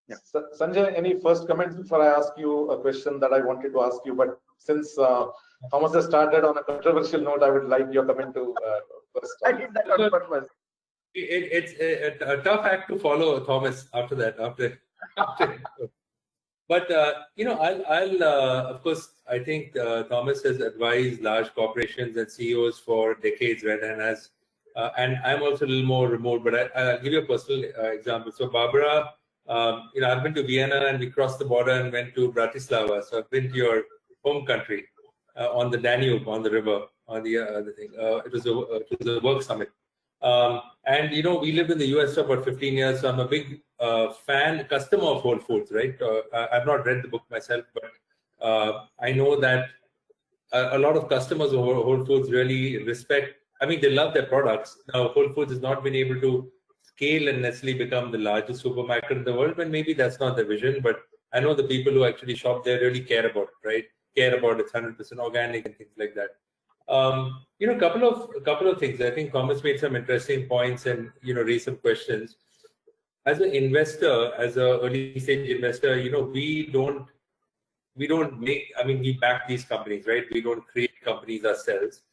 Yeah. Sanjay, any first comments before I ask you a question that I wanted to ask you? But since Thomas has started on a controversial note, I would like your comment to first. I did that on purpose. It's a tough act to follow, Thomas, after that. But I'll of course, I think Thomas has advised large corporations and CEOs for decades, right? And I'm also a little more remote, but I'll give you a personal example. So Barbora, I've been to Vienna and we crossed the border and went to Bratislava. So I've been to your home country on the Danube, on the river. other thing. It was a work summit. And we lived in the US for about 15 years, so I'm a big customer of Whole Foods, right? I've not read the book myself, but I know that a lot of customers of Whole Foods really respect, they love their products. Now, Whole Foods has not been able to scale and necessarily become the largest supermarket in the world, and maybe that's not the vision, but I know the people who actually shop there really care about it, right? Care about it's 100% organic and things like that. A couple of things. I think Thomas made some interesting points and raised some questions. As an investor, as an early stage investor, we don't make. We back these companies, right? We don't create companies ourselves.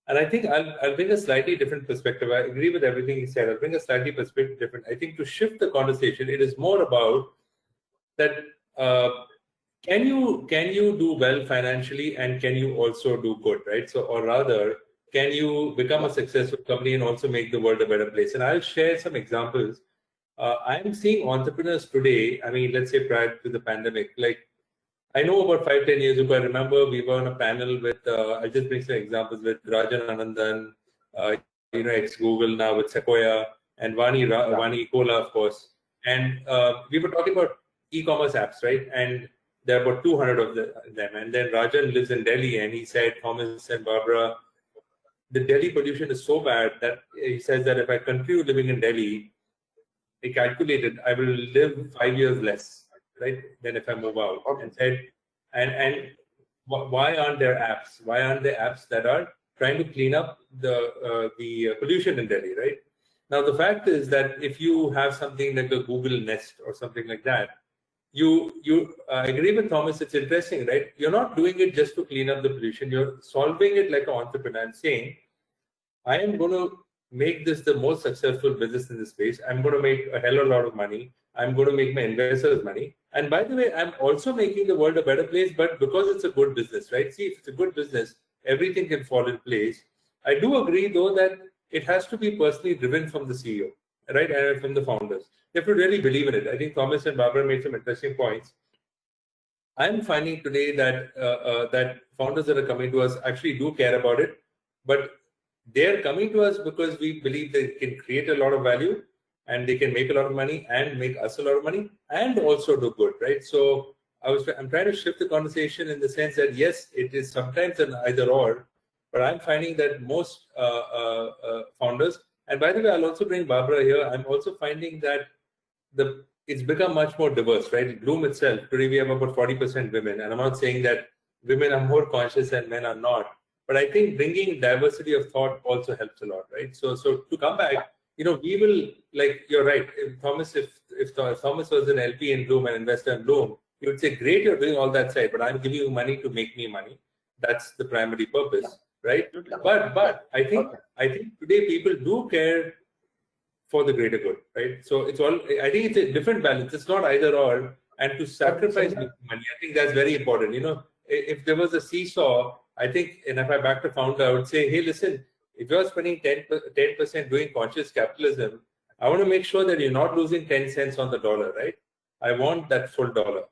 And I think I'll bring a slightly different perspective. I agree with everything he said. I'll bring a slightly different. I think to shift the conversation, it is more about that. Can you do well financially, and can you also do good, right? So, or rather, can you become a successful company and also make the world a better place? And I'll share some examples. I'm seeing entrepreneurs today. Let's say prior to the pandemic, like I know about 5-10 years ago, I remember we were on a panel with, I'll just bring some examples with Rajan Anandan, ex-Google, now with Sequoia, and Vani Kola, of course. And we were talking about e-commerce apps, right? And there are about 200 of them. And then Rajan lives in Delhi, and he said, Thomas and Barbora, the Delhi pollution is so bad that he says that if I continue living in Delhi, he calculated I will live 5 years less, right, than if I move out. And said, and why aren't there apps? Why aren't there apps that are trying to clean up the pollution in Delhi, right? Now, the fact is that if you have something like a Google Nest or something like that, I agree with Thomas, it's interesting, right? You're not doing it just to clean up the pollution. You're solving it like an entrepreneur and saying, I am going to make this the most successful business in this space. I'm going to make a hell of a lot of money. I'm going to make my investors money. And by the way, I'm also making the world a better place, but because it's a good business, right? See, if it's a good business, everything can fall in place. I do agree, though, that it has to be personally driven from the CEO, right? And from the founders. They have to really believe in it. I think Thomas and Barbora made some interesting points. I'm finding today that that founders that are coming to us actually do care about it, but they're coming to us because we believe they can create a lot of value and they can make a lot of money and make us a lot of money and also do good, right? So I'm trying to shift the conversation in the sense that yes, it is sometimes an either or, but I'm finding that most founders, and by the way, I'll also bring Barbora here. I'm also finding that it's become much more diverse, right? Blume itself, today we have about 40% women, and I'm not saying that women are more conscious and men are not, but I think bringing diversity of thought also helps a lot, right? So to come back, we will, like, you're right, if Thomas was an LP in Blume, an investor in Blume, he would say, great, you're doing all that side, but I'm giving you money to make me money. That's the primary purpose, right? But I think today people do care for the greater good, right? So I think it's a different balance. It's not either or, and to sacrifice money, I think that's very important. If there was a seesaw, I think, and if I back the founder, I would say, hey, listen, if you're spending 10% doing conscious capitalism, I want to make sure that you're not losing 10 cents on the dollar, right? I want that full dollar,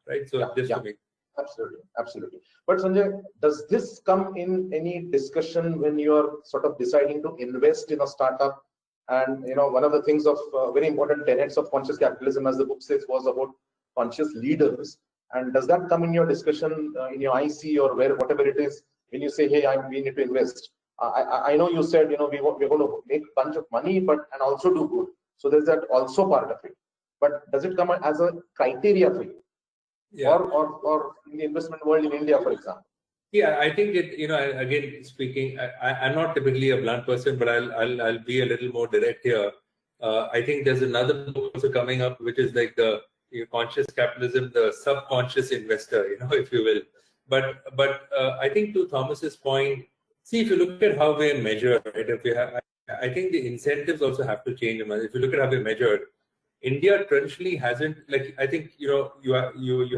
right? So to make. Absolutely. But Sanjay, does this come in any discussion when you're sort of deciding to invest in a startup? And one of the things of very important tenets of conscious capitalism, as the book says, was about conscious leaders. And does that come in your discussion in your IC or whatever it is, when you say, hey, we need to invest? I know you said, we're going to make a bunch of money, and also do good. So there's that also part of it. But does it come as a criteria for you? Yeah. Or in the investment world in India, for example? Yeah, I think it, again speaking, I'm not typically a blunt person, but I'll be a little more direct here. I think there's another book also coming up, which is like the Conscious Capitalism, the subconscious investor, if you will. But I think to Thomas's point, see, if you look at how we're measured, right? I think the incentives also have to change. If you look at how we're measured, India traditionally hasn't, like, I think you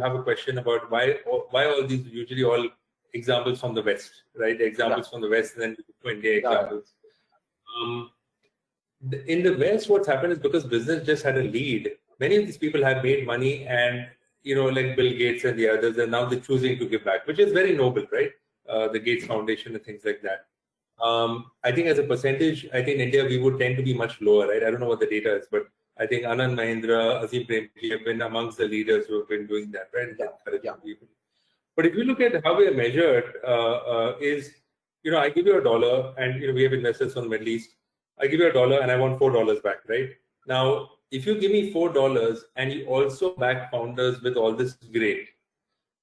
have a question about why all these usually all examples from the West, right? Examples from the West, and then to India examples. In the West, what's happened is because business just had a lead. Many of these people have made money, and like Bill Gates and the others, and now they're choosing to give back, which is very noble, right? The Gates Foundation and things like that. I think as a percentage, I think in India we would tend to be much lower, right? I don't know what the data is, but I think Anand Mahindra, Azim Premji have been amongst the leaders who have been doing that, right? People. But if you look at how we are measured, I give you $1, and we have investors from the Middle East. I give you $1 and I want $4 back, right? Now, if you give me $4 and you also back founders with all this, great.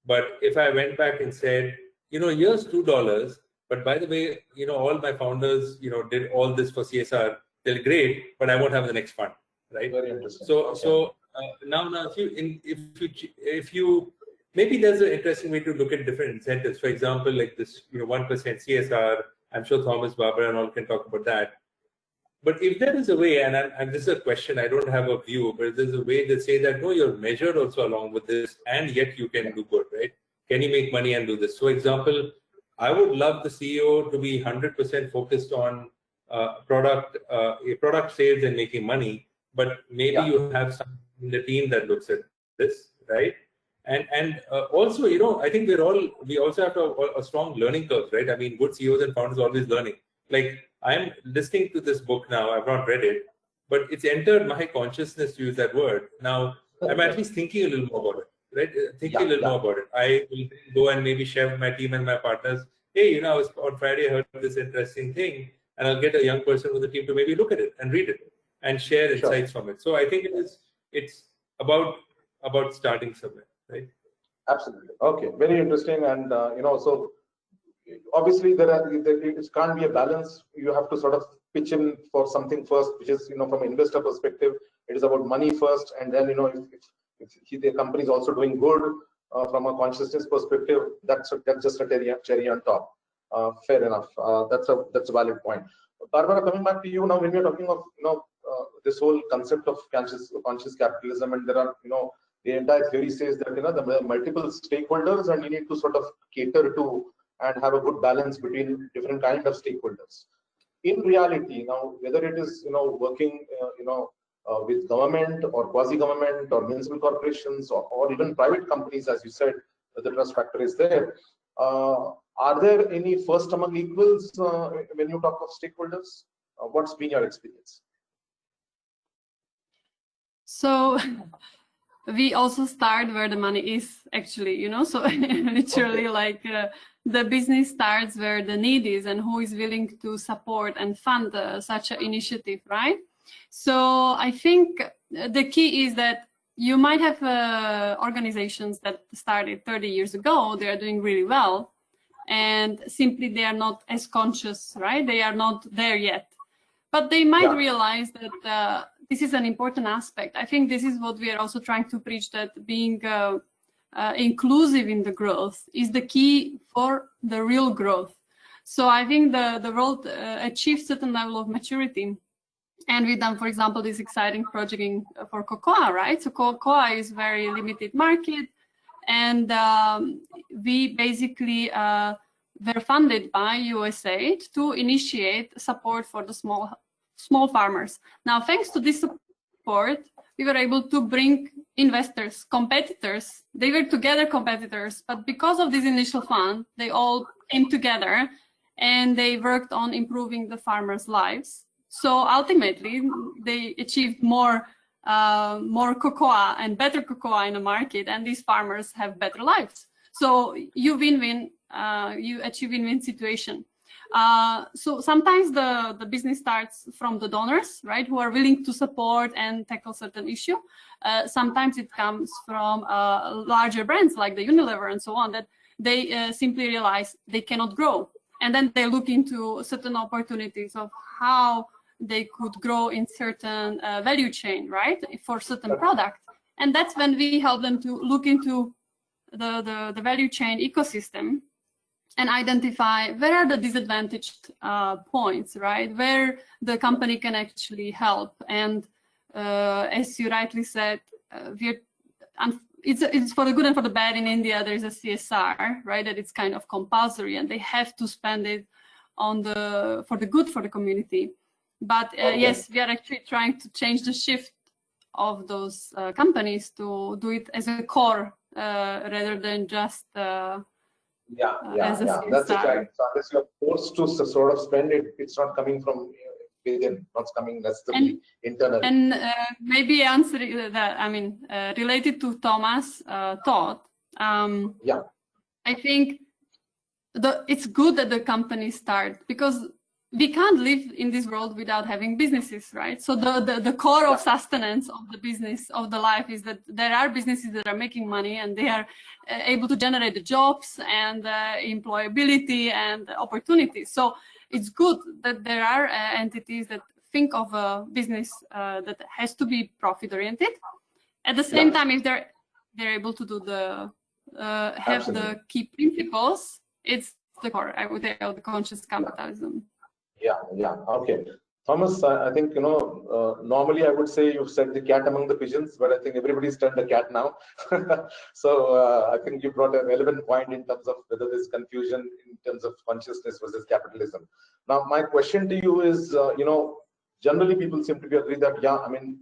But if I went back and said, here's $2, but by the way, all my founders, did all this for CSR, they're great, but I won't have the next fund, right? Very interesting. So now if you maybe there's an interesting way to look at different incentives. For example, like this, 1% CSR. I'm sure Thomas, Barbora, and all can talk about that. But if there is a way, and this is a question, I don't have a view, but if there's a way to say that, no, you're measured also along with this, and yet you can do good, right? Can you make money and do this? So, example, I would love the CEO to be 100% focused on product sales and making money, but maybe you have someone in the team that looks at this, right? And also, I think we also have a strong learning curve, right? I mean, good CEOs and founders are always learning. Like, I'm listening to this book now, I've not read it, but it's entered my consciousness, to use that word. Now, I'm at least thinking a little more about it, right? Thinking a little more about it. I will go and maybe share with my team and my partners, hey, I was on Friday, I heard this interesting thing, and I'll get a young person from the team to maybe look at it and read it and share insights from it. So I think it's about starting somewhere, right? Absolutely. Okay, very interesting. And so obviously it can't be a balance. You have to sort of pitch in for something first, which is from an investor perspective, it is about money first, and then if the company is also doing good from a consciousness perspective, that's just a cherry on top. Fair enough. That's a valid point. Barbora, coming back to you now, when we're talking of this whole concept of conscious capitalism, and there are the entire theory says that there are multiple stakeholders, and you need to sort of cater to and have a good balance between different kind of stakeholders. In reality, now whether it is working with government or quasi-government or municipal corporations or even private companies, as you said, the trust factor is there. Are there any first among equals when you talk of stakeholders? What's been your experience? So we also start where the money is, actually, so literally like the business starts where the need is and who is willing to support and fund such an initiative, right? So I think the key is that you might have organizations that started 30 years ago, they are doing really well, and simply they are not as conscious, right? They are not there yet. But they might realize that this is an important aspect. I think this is what we are also trying to preach, that being inclusive in the growth is the key for the real growth. So I think the world achieves certain level of maturity. And we've done, for example, this exciting project for cocoa, right? So cocoa is very limited market. And we basically were funded by USAID to initiate support for the small farmers. Now, thanks to this support, we were able to bring investors, competitors. They were together competitors, but because of this initial fund, they all came together and they worked on improving the farmers' lives. So ultimately, they achieved more cocoa and better cocoa in the market, and these farmers have better lives. So you win-win, you achieve win-win situation. So sometimes the business starts from the donors, right, who are willing to support and tackle certain issue. Sometimes it comes from larger brands like the Unilever and so on, that they simply realize they cannot grow. And then they look into certain opportunities of how they could grow in certain value chain, right, for certain product. And that's when we help them to look into the value chain ecosystem and identify where are the disadvantaged points, right, where the company can actually help. And as you rightly said, it's for the good and for the bad. In India, there's a CSR, right, that it's kind of compulsory, and they have to spend it on for the good for the community. But yes, we are actually trying to change the shift of those companies to do it as a core rather than just as a That's it, CSR. right. So unless you're forced to sort of spend it, it's not coming from within, not coming necessarily internally. And maybe answering that, I mean, related to Thomas' thought, I think it's good that the companies start, because we can't live in this world without having businesses, right? So the core of sustenance of the business, of the life, is that there are businesses that are making money and they are able to generate the jobs and employability and opportunities. So it's good that there are entities that think of a business that has to be profit oriented. At the same time, if they're able to do the have the key principles, it's the core, I would say, of the conscious capitalism. Okay. Thomas, I think, normally I would say you've set the cat among the pigeons, but I think everybody's turned the cat now. So I think you brought a relevant point in terms of whether there's confusion in terms of consciousness versus capitalism. Now, my question to you is, generally people seem to be agree that, I mean,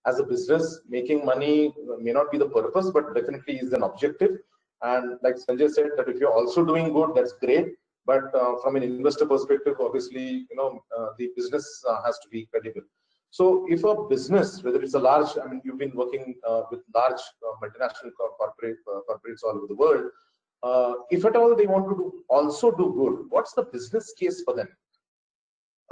as a business, making money may not be the purpose, but definitely is an objective. And like Sanjay said, that if you're also doing good, that's great. But from an investor perspective, obviously, the business has to be credible. So if a business, whether it's a large, I mean, you've been working with large multinational corporates all over the world, if at all they want to also do good, what's the business case for them?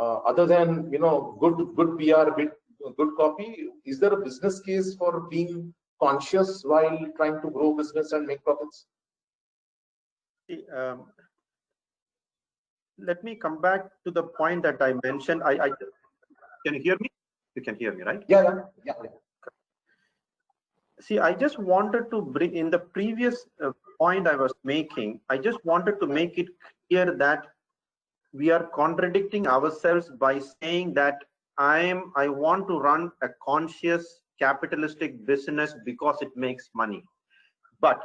Other than, good PR, good copy, is there a business case for being conscious while trying to grow business and make profits? Let me come back to the point that I mentioned. Can you hear me? You can hear me, right? Yeah. See, I just wanted to bring in the previous point I was making. I just wanted to make it clear that we are contradicting ourselves by saying that I want to run a conscious capitalistic business because it makes money. But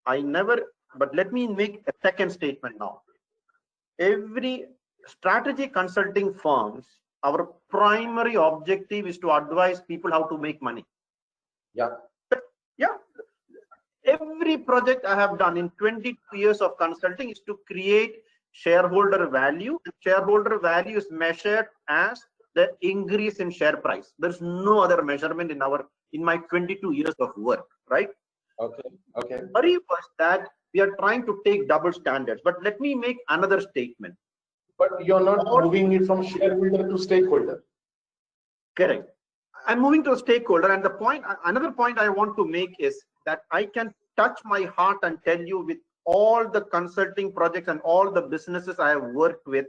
let me make a second statement now. Every strategy consulting firms, our primary objective is to advise people how to make money. Every project I have done in 22 years of consulting is to create shareholder value. And shareholder value is measured as the increase in share price. There's no other measurement in my 22 years of work, right? Okay. Worry was that we are trying to take double standards. But let me make another statement. But you're not moving it from shareholder to stakeholder. Correct. I'm moving to a stakeholder, and another point I want to make is that I can touch my heart and tell you, with all the consulting projects and all the businesses I have worked with,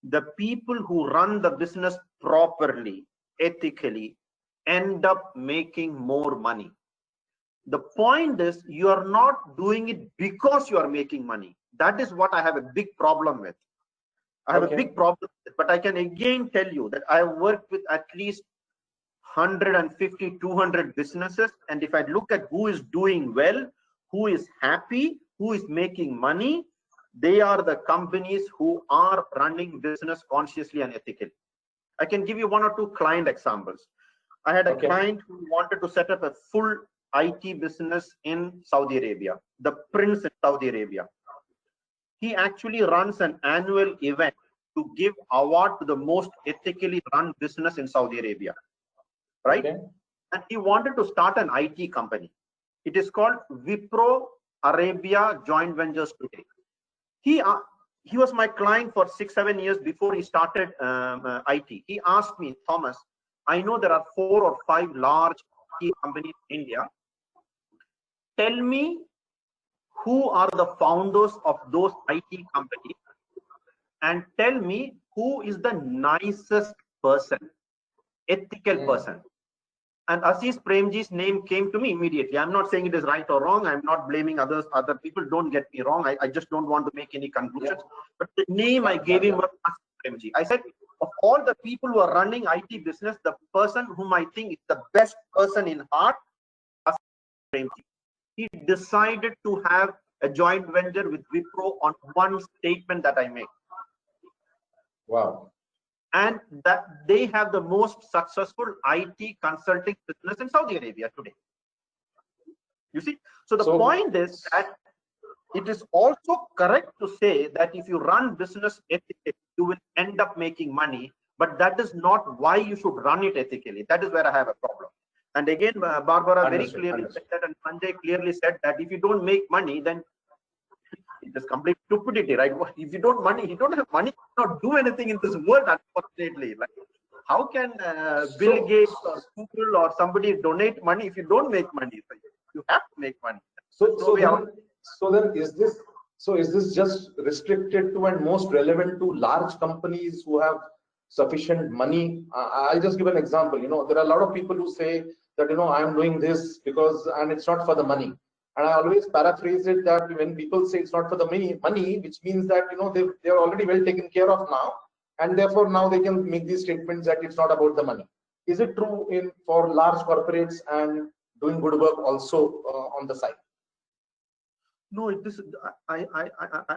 the people who run the business properly, ethically, end up making more money. The point is, you are not doing it because you are making money. That is what I have a big problem with. I have a big problem with it. But I can again tell you that I have worked with at least 150, 200 businesses. And if I look at who is doing well, who is happy, who is making money, they are the companies who are running business consciously and ethically. I can give you one or two client examples. I had a client who wanted to set up a full IT business in Saudi Arabia, the Prince in Saudi Arabia. He actually runs an annual event to give award to the most ethically run business in Saudi Arabia, right? And he wanted to start an IT company. It is called Wipro Arabia Joint Ventures today. He was my client for 6-7 years before he started IT. He asked me, Thomas, I know there are 4 or 5 large IT companies in India. Tell me who are the founders of those IT companies, and tell me who is the nicest person, ethical person. And Aziz Premji's name came to me immediately. I'm not saying it is right or wrong. I'm not blaming other people. Don't get me wrong. I just don't want to make any conclusions. But the name I gave him was Aziz Premji. I said, of all the people who are running IT business, the person whom I think is the best person in heart, Aziz Premji. He decided to have a joint venture with Wipro on one statement that I made. Wow. And that they have the most successful IT consulting business in Saudi Arabia today. You see? So the point is that it is also correct to say that if you run business ethically, you will end up making money, but that is not why you should run it ethically. That is where I have a problem. And again, Barbora very clearly said that, and Sanjay clearly said that if you don't make money, then it is complete stupidity, right? If you don't have money, you cannot do anything in this world, unfortunately. Like, how can Bill Gates or Google or somebody donate money if you don't make money? You have to make money. So then is this just restricted to and most relevant to large companies who have sufficient money? I'll just give an example. There are a lot of people who say that, I'm doing this because, and it's not for the money. And I always paraphrase it that when people say it's not for the money, which means that, they're already well taken care of now. And therefore now they can make these statements that it's not about the money. Is it true for large corporates and doing good work also on the side? No,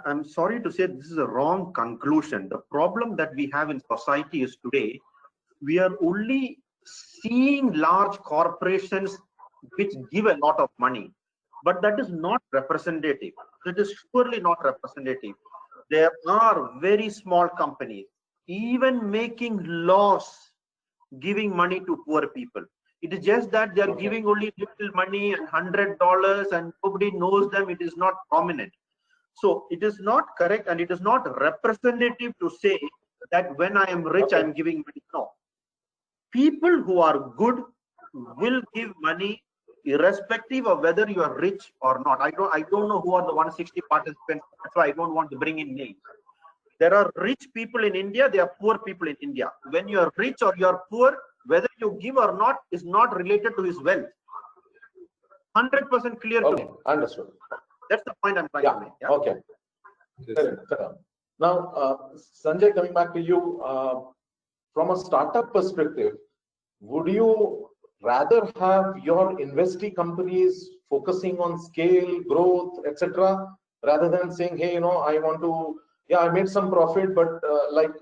I'm sorry to say this is a wrong conclusion. The problem that we have in society is today, we are only seeing large corporations which give a lot of money, but that is not representative. That is surely not representative. There are very small companies, even making laws, giving money to poor people. It is just that they are giving only little money and $100 and nobody knows them. It is not prominent. So it is not correct and it is not representative to say that when I am rich, I am giving money. No. People who are good will give money irrespective of whether you are rich or not. I don't know who are the 160 participants. That's why I don't want to bring in names. There are rich people in India. There are poor people in India. When you are rich or you are poor, whether you give or not is not related to his wealth. 100% clear to me. Understood. That's the point I'm trying to make. Yeah? Okay. Fair. Now, Sanjay, coming back to you, from a startup perspective, would you rather have your investee companies focusing on scale, growth, etc., rather than saying, hey, I want to, I made some profit, but like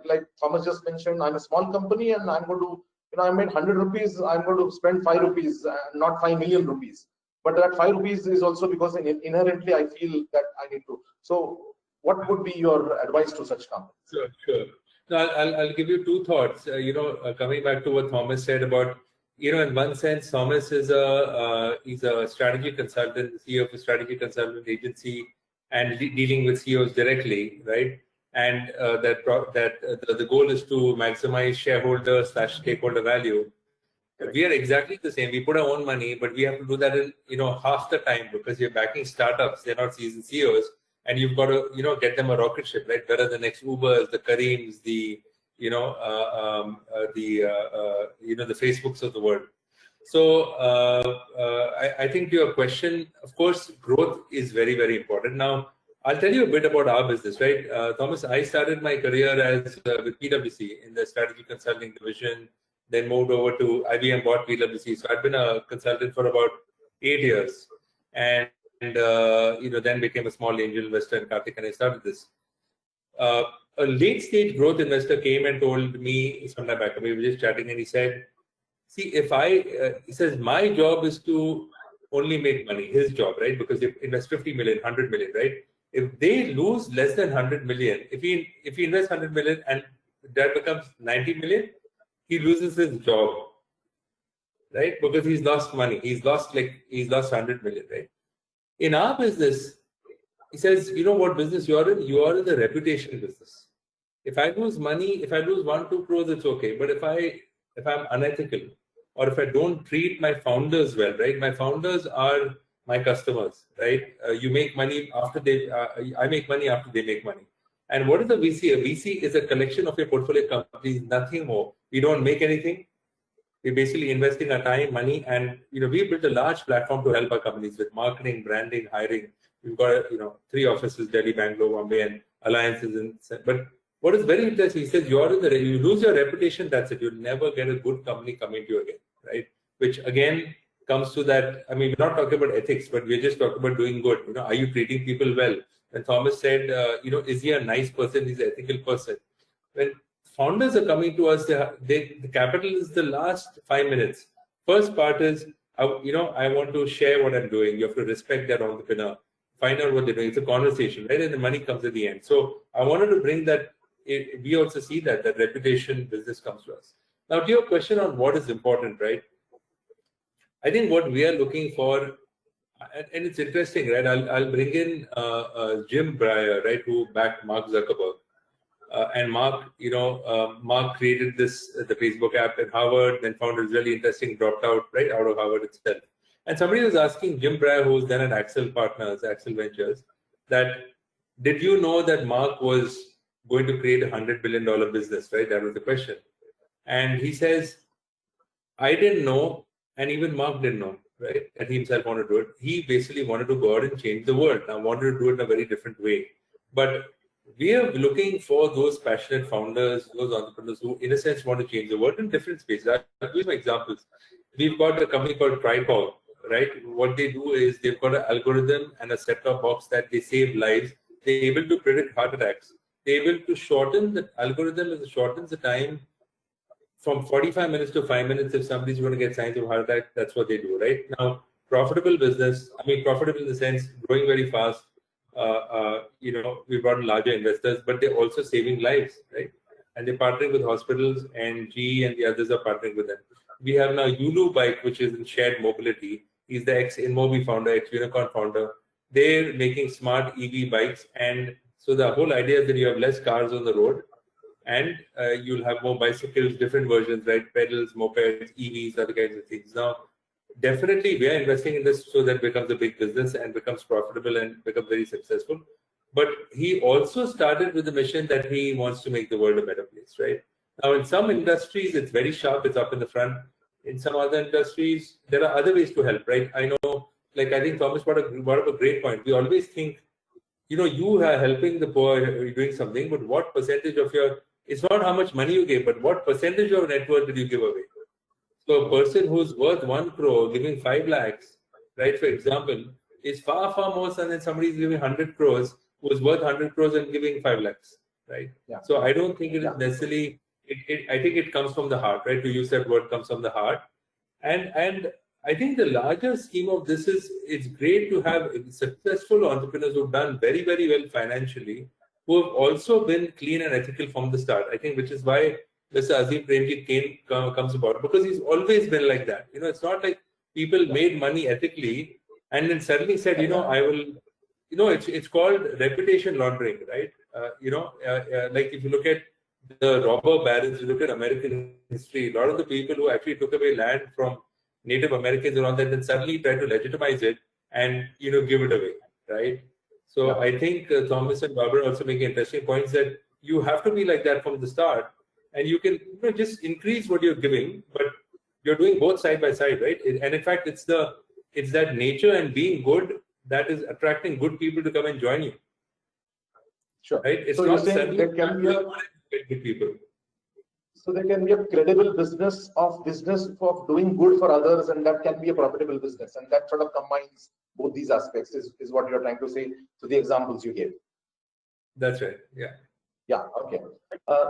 Thomas just mentioned, I'm a small company and I'm going to, I made 100 rupees, I'm going to spend 5 rupees, not 5 million rupees. But that 5 rupees is also because inherently I feel that I need to. So what would be your advice to such companies? Sure. No, I'll give you two thoughts. Coming back to what Thomas said about, in one sense, Thomas is he's a strategy consultant, CEO of a strategy consultant agency, and dealing with CEOs directly, right? And the goal is to maximize shareholder/stakeholder value. We are exactly the same. We put our own money, but we have to do that in half the time because you're backing startups. They're not seasoned CEOs, and you've got to get them a rocket ship, right? Whether the next Ubers, the Karims, the Facebooks of the world. So I think to your question, of course, growth is very, very important. Now, I'll tell you a bit about our business, right? Thomas, I started my career as with PwC in the strategy consulting division, then moved over to IBM, bought PwC. So I've been a consultant for about 8 years, and then became a small angel investor in Karthik, and I started this. A late stage growth investor came and told me sometime back, we were just chatting, and he said, see, he says, my job is to only make money, his job, right? Because they invest 50 million, 100 million, right? If they lose less than 100 million, if he invests 100 million and that becomes 90 million, he loses his job, right? Because he's lost money. He's lost 100 million, right? In our business, he says, you know what business you are in? You are in the reputation business. If I lose money, if I lose 1-2 crores, it's okay. But if I'm unethical, or if I don't treat my founders well, right? My founders are my customers, right? You make money after I make money after they make money. And what is a VC? A VC is a collection of your portfolio companies, nothing more. We don't make anything. We're basically investing our time, money, and we built a large platform to help our companies with marketing, branding, hiring. We've got 3 offices: Delhi, Bangalore, Bombay, and alliances. But what is very interesting, he says, you lose your reputation, that's it. You'll never get a good company coming to you again, right? Which again comes to that. I mean, we're not talking about ethics, but we're just talking about doing good. Are you treating people well? And Thomas said, is he a nice person? He's an ethical person. When founders are coming to us, the capital is the last 5 minutes. First part is, I want to share what I'm doing. You have to respect that entrepreneur. find out what they're doing. It's a conversation, right? And the money comes at the end. So I wanted to bring that. We also see that reputation business comes to us. Now, to your question on what is important, right? I think what we are looking for, and it's interesting, right? I'll bring in Jim Breyer, right, who backed Mark Zuckerberg. And Mark, Mark created the Facebook app at Harvard, then found it was really interesting, dropped out right out of Harvard itself. And somebody was asking Jim Breyer, who was then at Axel Ventures, that did you know that Mark was going to create a $100 billion business, right? That was the question. And he says, I didn't know, and even Mark didn't know, right? And he himself wanted to do it. He basically wanted to go out and change the world. Now, wanted to do it in a very different way. But we are looking for those passionate founders, those entrepreneurs who, in a sense, want to change the world in different spaces. I'll give you some examples. We've got a company called Tripod, right? What they do is they've got an algorithm and a set-top box that they save lives. They're able to predict heart attacks. They're able to shorten the algorithm, shortens the time from 45 minutes to 5 minutes. If somebody's going to get signs of heart attack, that's what they do, right? Now, profitable business, profitable in the sense, growing very fast. We brought in larger investors, but they're also saving lives, right? And they're partnering with hospitals, and GE and the others are partnering with them. We have now Yulu Bike, which is in shared mobility. He's the ex-Inmobi founder, ex-Unicorn founder. They're making smart EV bikes, and so the whole idea is that you have less cars on the road, and you'll have more bicycles, different versions, right? Pedals, mopeds, EVs, other kinds of things. Now, definitely, we are investing in this so that it becomes a big business and becomes profitable and becomes very successful. But he also started with the mission that he wants to make the world a better place, right? Now, in some industries, it's very sharp, it's up in the front. In some other industries, there are other ways to help, right? I know, I think Thomas brought up a great point. We always think, you are helping the poor, you're doing something, but what percentage of it's not how much money you gave, but what percentage of net worth did you give away? So a person who's worth 1 crore giving 5 lakhs, right, for example, is far, far more than somebody is giving 100 crores who is worth 100 crores and giving 5 lakhs, right? Yeah. So I don't think it is necessarily, I think it comes from the heart, right? To use that word, comes from the heart. And I think the larger scheme of this is, it's great to have successful entrepreneurs who've done very, very well financially, who have also been clean and ethical from the start. I think, which is why Mr. Azim Premji comes about, because he's always been like that. It's not like people made money ethically and then suddenly said, I will, it's called reputation laundering, right? Like if you look at the robber barons, you look at American history, a lot of the people who actually took away land from Native Americans and all that, then suddenly try to legitimize it and, give it away, right? So I think Thomas and Barbora also make interesting points that you have to be like that from the start. And you can just increase what you're giving, but you're doing both side by side, right? And in fact, it's that nature and being good that is attracting good people to come and join you. Sure. Right? It's so not you're saying there can be good people. So there can be a credible business of doing good for others, and that can be a profitable business, and that sort of combines both these aspects. Is what you're trying to say to the examples you gave. That's right. Yeah. Yeah. Okay.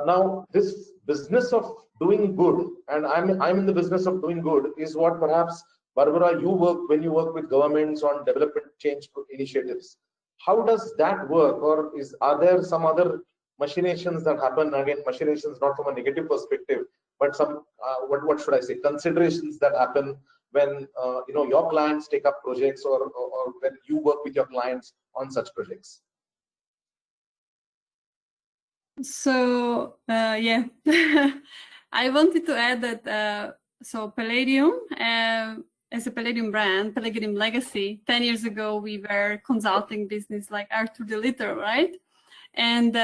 Now, this business of doing good, and I'm in the business of doing good, is what perhaps, Barbora, when you work with governments on development change initiatives. How does that work, or are there some other machinations that happen? Again, machinations not from a negative perspective, but some what should I say? Considerations that happen when your clients take up projects, or when you work with your clients on such projects. So yeah, I wanted to add that so Palladium, as a Palladium brand, Palladium legacy, 10 years ago we were consulting business like Arthur the Little, right? And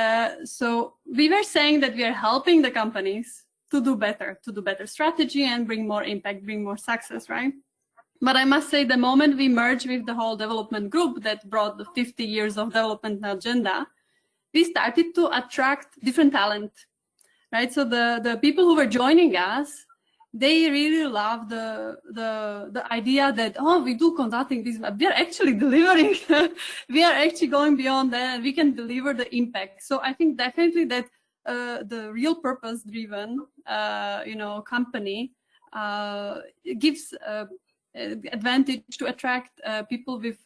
so we were saying that we are helping the companies to do better strategy and bring more impact, bring more success, right? But I must say, the moment we merged with the whole development group that brought the 50 years of development agenda, we started to attract different talent, right? So the people who were joining us, they really love the idea that, oh, we do consulting business, we are actually delivering, we are actually going beyond that, we can deliver the impact. So I think definitely that the real purpose-driven, company gives advantage to attract people with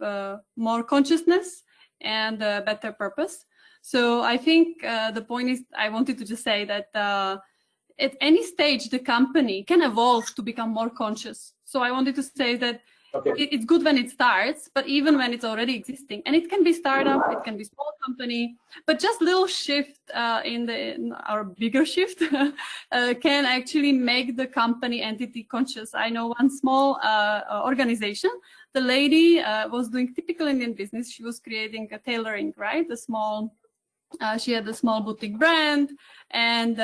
more consciousness and better purpose. So I think the point is, I wanted to just say that at any stage, the company can evolve to become more conscious. So I wanted to say that it's good when it starts, but even when it's already existing, and it can be startup, it can be small company, but just little shift in our bigger shift can actually make the company entity conscious. I know one small organization, the lady was doing typical Indian business. She was creating a tailoring, right? The small, she had a small boutique brand, and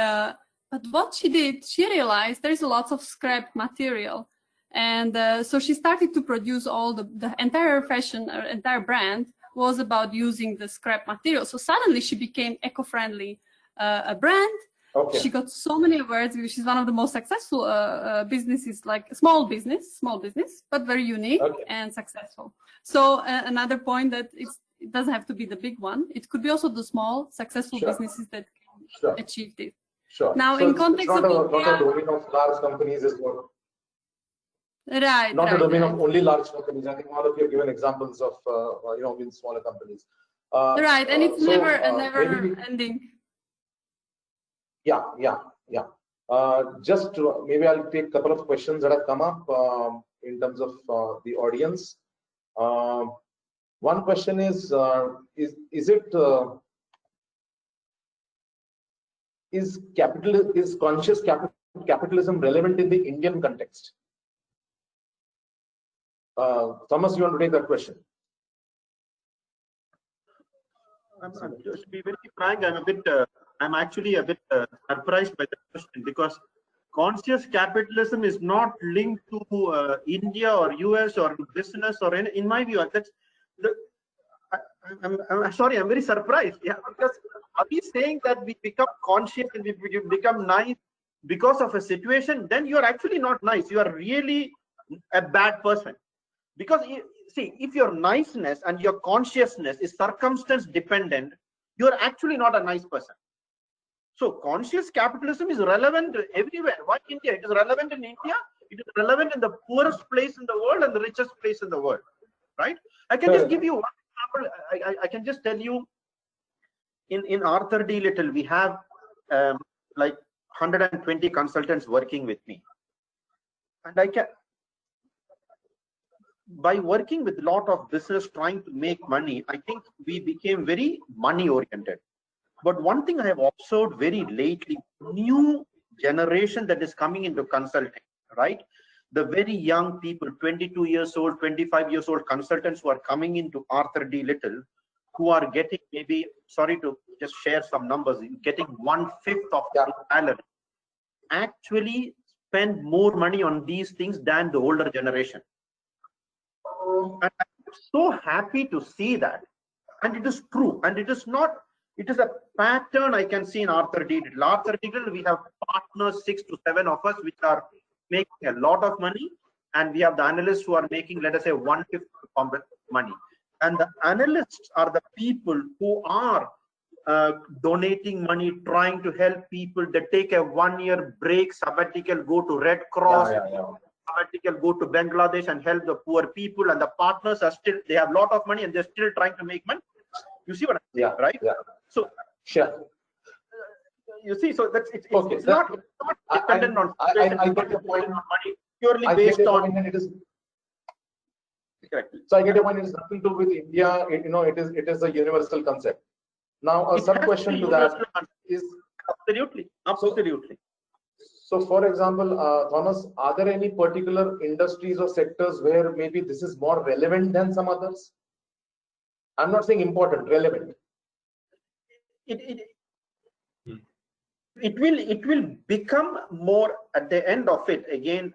but what she did, she realized there's lots of scrap material. And so she started to produce all the entire fashion, entire brand was about using the scrap material. So suddenly she became eco-friendly a brand. She got so many awards. She's one of the most successful businesses, like small business, but very unique and successful. So another point that it doesn't have to be the big one. It could be also the small successful businesses that can achieve this. Now, so in context of not a domain of large companies is what. Not a domain of only large companies. I think all of you have given examples of in smaller companies. And it's never ending. Yeah. Just maybe I'll take a couple of questions that have come up in terms of the audience. One question is conscious capitalism relevant in the Indian context? Thomas, you want to take that question? To be very frank, I'm actually a bit surprised by the question, because conscious capitalism is not linked to India or US or business or any, in my view. I'm sorry, I'm very surprised. Yeah, because are we saying that we become conscious and we become nice because of a situation? Then you are actually not nice. You are really a bad person. Because see, if your niceness and your consciousness is circumstance dependent, you are actually not a nice person. So conscious capitalism is relevant everywhere. Why India? It is relevant in India. It is relevant in the poorest place in the world and the richest place in the world, right? I can just give you one example. I can just tell you, in Arthur D. Little, we have like 120 consultants working with me, and by working with a lot of business trying to make money, I think we became very money oriented. But one thing I have observed very lately, new generation that is coming into consulting, right? The very young people, 22 years old, 25 years old consultants who are coming into Arthur D. Little, who are getting maybe, sorry to just share some numbers, getting 1/5 of their salary, actually spend more money on these things than the older generation. And I'm so happy to see that, and it is true, and it is not. It is a pattern I can see in Arthur D. Little. Arthur D. Little, we have partners, 6 to 7 of us, which are making a lot of money, and we have the analysts who are making, let us say, 1/5 of money. And the analysts are the people who are donating money, trying to help people. They take a 1-year break, sabbatical, go to Red Cross. Sabbatical, go to Bangladesh and help the poor people, and the partners are still, they have a lot of money and they're still trying to make money. You see what I'm saying, right? So you see, so that's it's not dependent on I get your point. Money purely based on it is correct. So I get your point. It is nothing to do with India. It is a universal concept. Now a sub question to that is absolutely. So, for example, Thomas, are there any particular industries or sectors where maybe this is more relevant than some others? I'm not saying important, relevant. It will become more at the end of it. Again,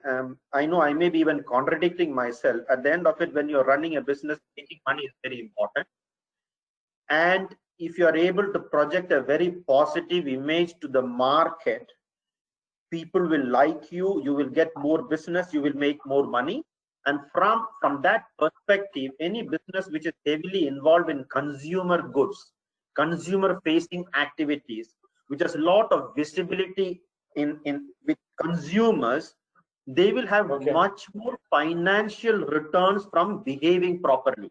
I know I may be even contradicting myself. At the end of it, when you're running a business, making money is very important. And if you are able to project a very positive image to the market, people will like you, you will get more business, you will make more money. And from that perspective, any business which is heavily involved in consumer goods, consumer facing activities, which has a lot of visibility with consumers, they will have much more financial returns from behaving properly.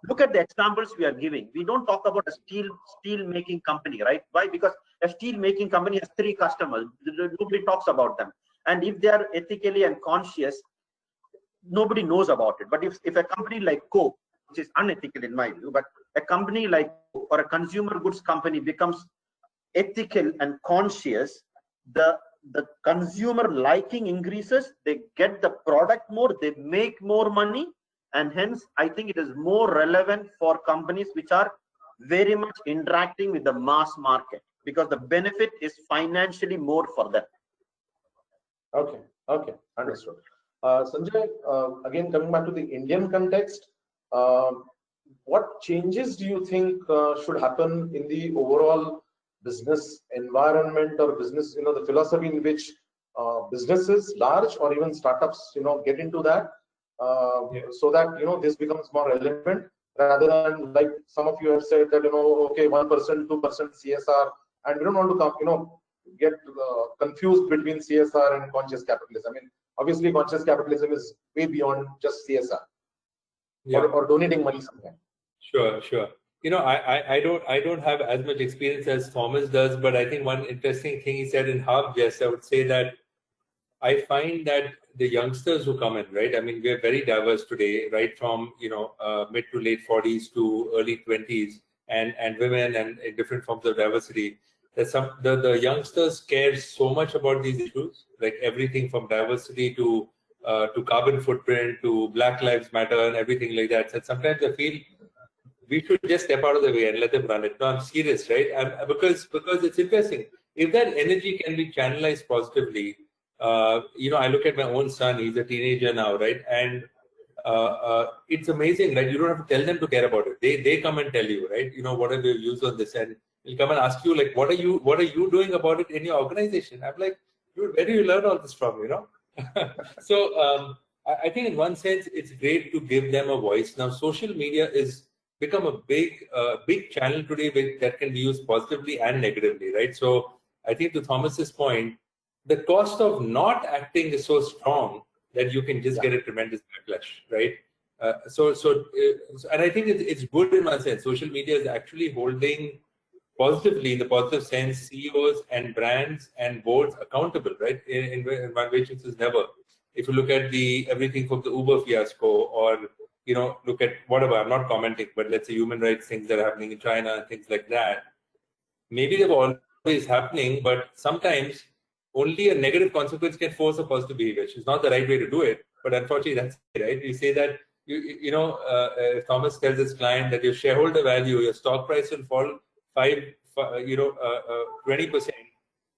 Look at the examples we are giving. We don't talk about a steel making company, right? Why? Because a steel making company has 3 customers. Nobody talks about them. And if they are ethically and conscious, nobody knows about it. But if a company like Coke, which is unethical in my view, but a company like Coke or a consumer goods company becomes ethical and conscious, the consumer liking increases, they get the product more, they make more money, and hence I think it is more relevant for companies which are very much interacting with the mass market, because the benefit is financially more for them. Okay, understood. Sanjay, again coming back to the Indian context, what changes do you think should happen in the overall business environment or business, the philosophy in which businesses, large or even startups, get into that, so that this becomes more relevant, rather than like some of you have said that okay, 1%, 2% CSR, and we don't want to get confused between CSR and conscious capitalism. I mean, obviously, conscious capitalism is way beyond just CSR, or donating money somewhere. Sure. I don't have as much experience as Thomas does, but I think one interesting thing he said in half jest, I would say that I find that the youngsters who come in, right? I mean, we're very diverse today, right? From mid to late 40s to early 20s, and women and different forms of diversity. The youngsters care so much about these issues, like everything from diversity to carbon footprint to Black Lives Matter and everything like that. So sometimes I feel we should just step out of the way and let them run it. No, I'm serious, right? Because it's interesting. If that energy can be channelized positively, I look at my own son. He's a teenager now, right? And it's amazing, right? You don't have to tell them to care about it. They come and tell you, right? What are your views on this? And he'll come and ask you, like, what are you doing about it in your organization? I'm like, dude, where do you learn all this from? So I think in one sense, it's great to give them a voice. Now, social media is become a big channel today that can be used positively and negatively, right? So I think to Thomas's point, the cost of not acting is so strong that you can just get a tremendous backlash, right? And I think it's good in one sense. Social media is actually holding positively, in the positive sense, CEOs and brands and boards accountable, right? In one way, which is never. If you look at everything from the Uber fiasco, or look at whatever, I'm not commenting, but let's say human rights things that are happening in China and things like that. Maybe they're always happening, but sometimes only a negative consequence can force a positive behavior, which is not the right way to do it. But unfortunately, that's it, right? You say that, if Thomas tells his client that your shareholder value, your stock price will fall 20%,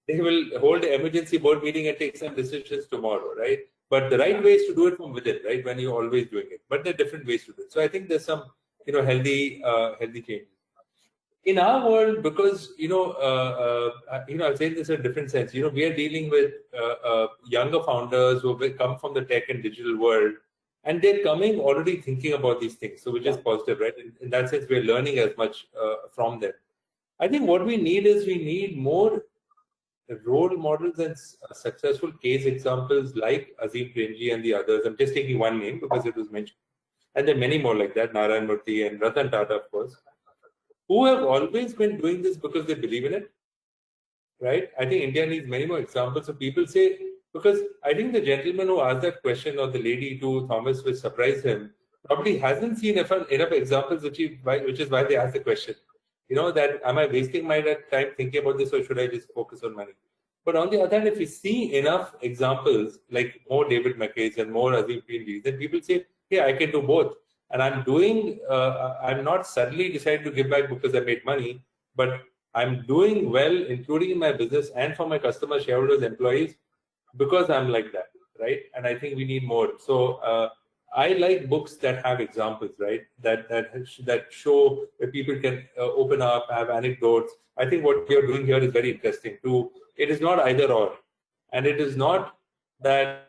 they will hold an emergency board meeting and take some decisions tomorrow, right? But the right way is to do it from within, right? When you're always doing it. But there are different ways to do it. So I think there's some, healthy changes. In our world, because, I'm saying this in a different sense, we are dealing with younger founders who have come from the tech and digital world, and they're coming already thinking about these things. So which is positive, right? In that sense, we're learning as much from them. I think what we need more role models and successful case examples like Azim Premji and the others. I'm just taking one name because it was mentioned. And there are many more like that, Narayan Murthy and Ratan Tata, of course, who have always been doing this because they believe in it, right? I think India needs many more examples. So people say, because I think the gentleman who asked that question, or the lady to Thomas, which surprised him, probably hasn't seen enough examples, which is why they asked the question. That am I wasting my time thinking about this, or should I just focus on money? But on the other hand, if you see enough examples, like more David Mackays and more Azim Premji, then people say, hey, I can do both. And I'm not suddenly deciding to give back because I made money, but I'm doing well, including in my business and for my customers, shareholders, employees, because I'm like that, right? And I think we need more. So I like books that have examples, right? That show where people can open up, have anecdotes. I think what you're doing here is very interesting too. It is not either or, and it is not that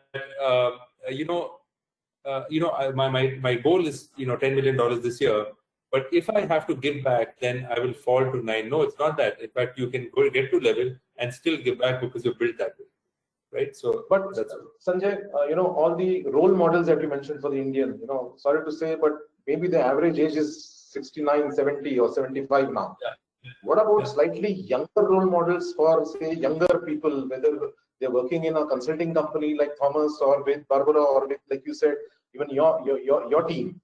my goal is $10 million this year. But if I have to give back, then I will fall to 9. No, it's not that. In fact, you can get to 11 and still give back because you built that way, right? So, but that's Sanjay, all the role models that you mentioned for the Indian, sorry to say, but maybe the average age is 69, 70 or 75 now. Yeah. What about slightly younger role models for, say, younger people, whether they're working in a consulting company like Thomas or with Barbora or with, like you said, even your team?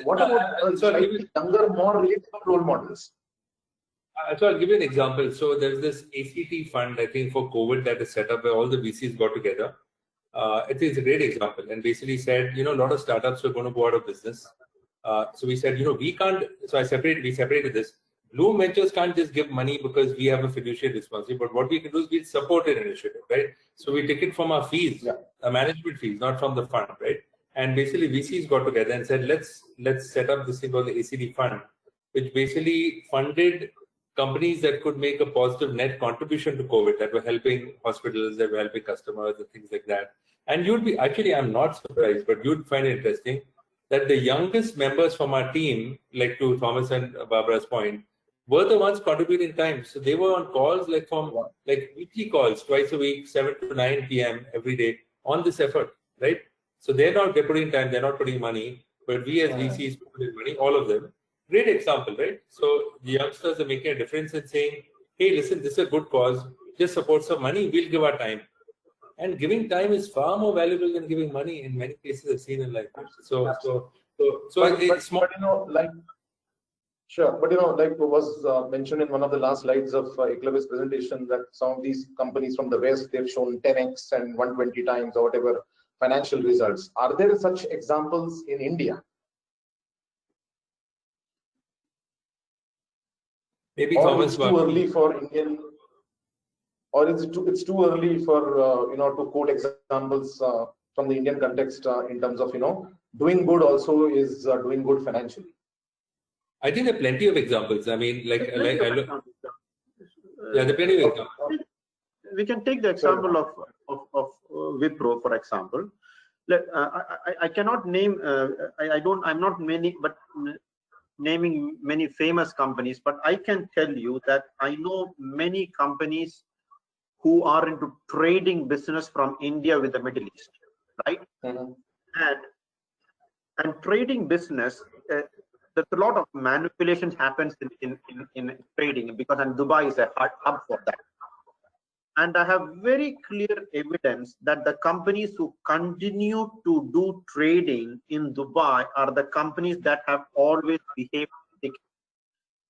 What about slightly younger, more relatable role models? So I'll give you an example. So there's this ACT fund, I think, for COVID that is set up where all the VCs got together. I think it's a great example, and basically said, a lot of startups were going to go out of business. So we said, we can't. So we separated this. Blume Ventures can't just give money because we have a fiduciary responsibility, but what we can do is we support an initiative, right? So we take it from our fees, management fees, not from the fund, right? And basically VCs got together and said, let's set up this thing called the ACD fund, which basically funded companies that could make a positive net contribution to COVID, that were helping hospitals, that were helping customers and things like that. And I'm not surprised, but you'd find it interesting that the youngest members from our team, like to Thomas and Barbara's point, were the ones contributing time. So they were on calls like weekly calls, twice a week, 7 to 9 p.m. every day on this effort, right? So they're putting time, they're not putting money, but we as VCs put in money, all of them. Great example, right? So the youngsters are making a difference in saying, hey, listen, this is a good cause, just support some money, we'll give our time. And giving time is far more valuable than giving money in many cases I've seen in life. Sure, but like was mentioned in one of the last slides of Eklavya's presentation, that some of these companies from the West, they've shown 10x and 120 times or whatever financial results. Are there such examples in India? Maybe or Thomas, it's too early for Indian, or it's too early for to quote examples from the Indian context in terms of doing good also is doing good financially. I think there are plenty of examples. I mean, there are plenty of examples. We can take the example of Wipro, for example. I cannot name. I'm not naming many famous companies, but I can tell you that I know many companies who are into trading business from India with the Middle East, right? And trading business, there's a lot of manipulations happens in trading, because Dubai is a hub for that. And I have very clear evidence that the companies who continue to do trading in Dubai are the companies that have always behaved ethically.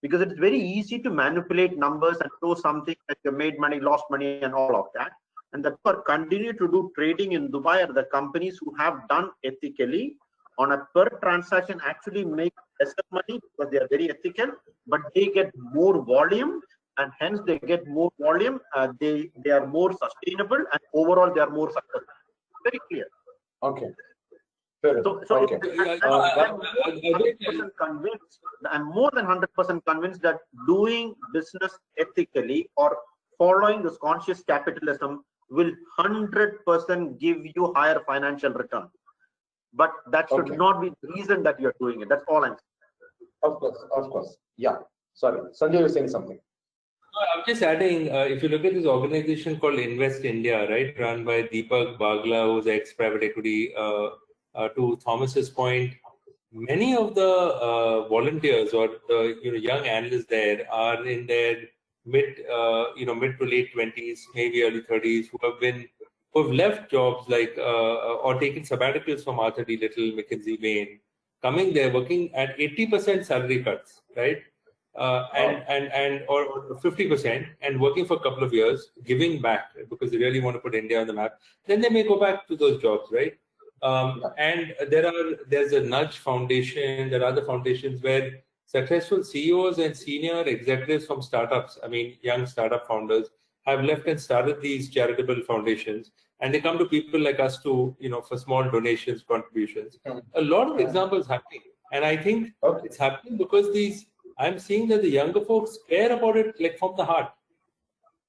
Because it's very easy to manipulate numbers and show something that you made money, lost money, and all of that. And the people continue to do trading in Dubai are the companies who have done ethically. On a per transaction, actually make lesser money because they are very ethical, but they get more volume. And hence they get more volume, they are more sustainable, and overall they are more successful. Very clear. Okay. Fair okay. I'm more than 100% convinced that doing business ethically or following this conscious capitalism will 100% give you higher financial return. But that should not be the reason that you're doing it. That's all I'm saying. Of course. Yeah. Sorry. Sanjay, you're saying something. I'm just adding, if you look at this organization called Invest India, right, run by Deepak Bagla, who's ex-private equity, to Thomas's point, many of the volunteers or the young analysts there are in their mid to late 20s, maybe early 30s, who have left jobs like or taken sabbaticals from Arthur D. Little, McKinsey, Bain, coming there working at 80% salary cuts, right? Or 50%, and working for a couple of years, giving back because they really want to put India on the map. Then they may go back to those jobs, right? And there's a Nudge Foundation. There are other foundations where successful CEOs and senior executives from startups, young startup founders, have left and started these charitable foundations, and they come to people like us to, for small donations, contributions. A lot of examples happening, and I think it's happening because I'm seeing that the younger folks care about it like from the heart,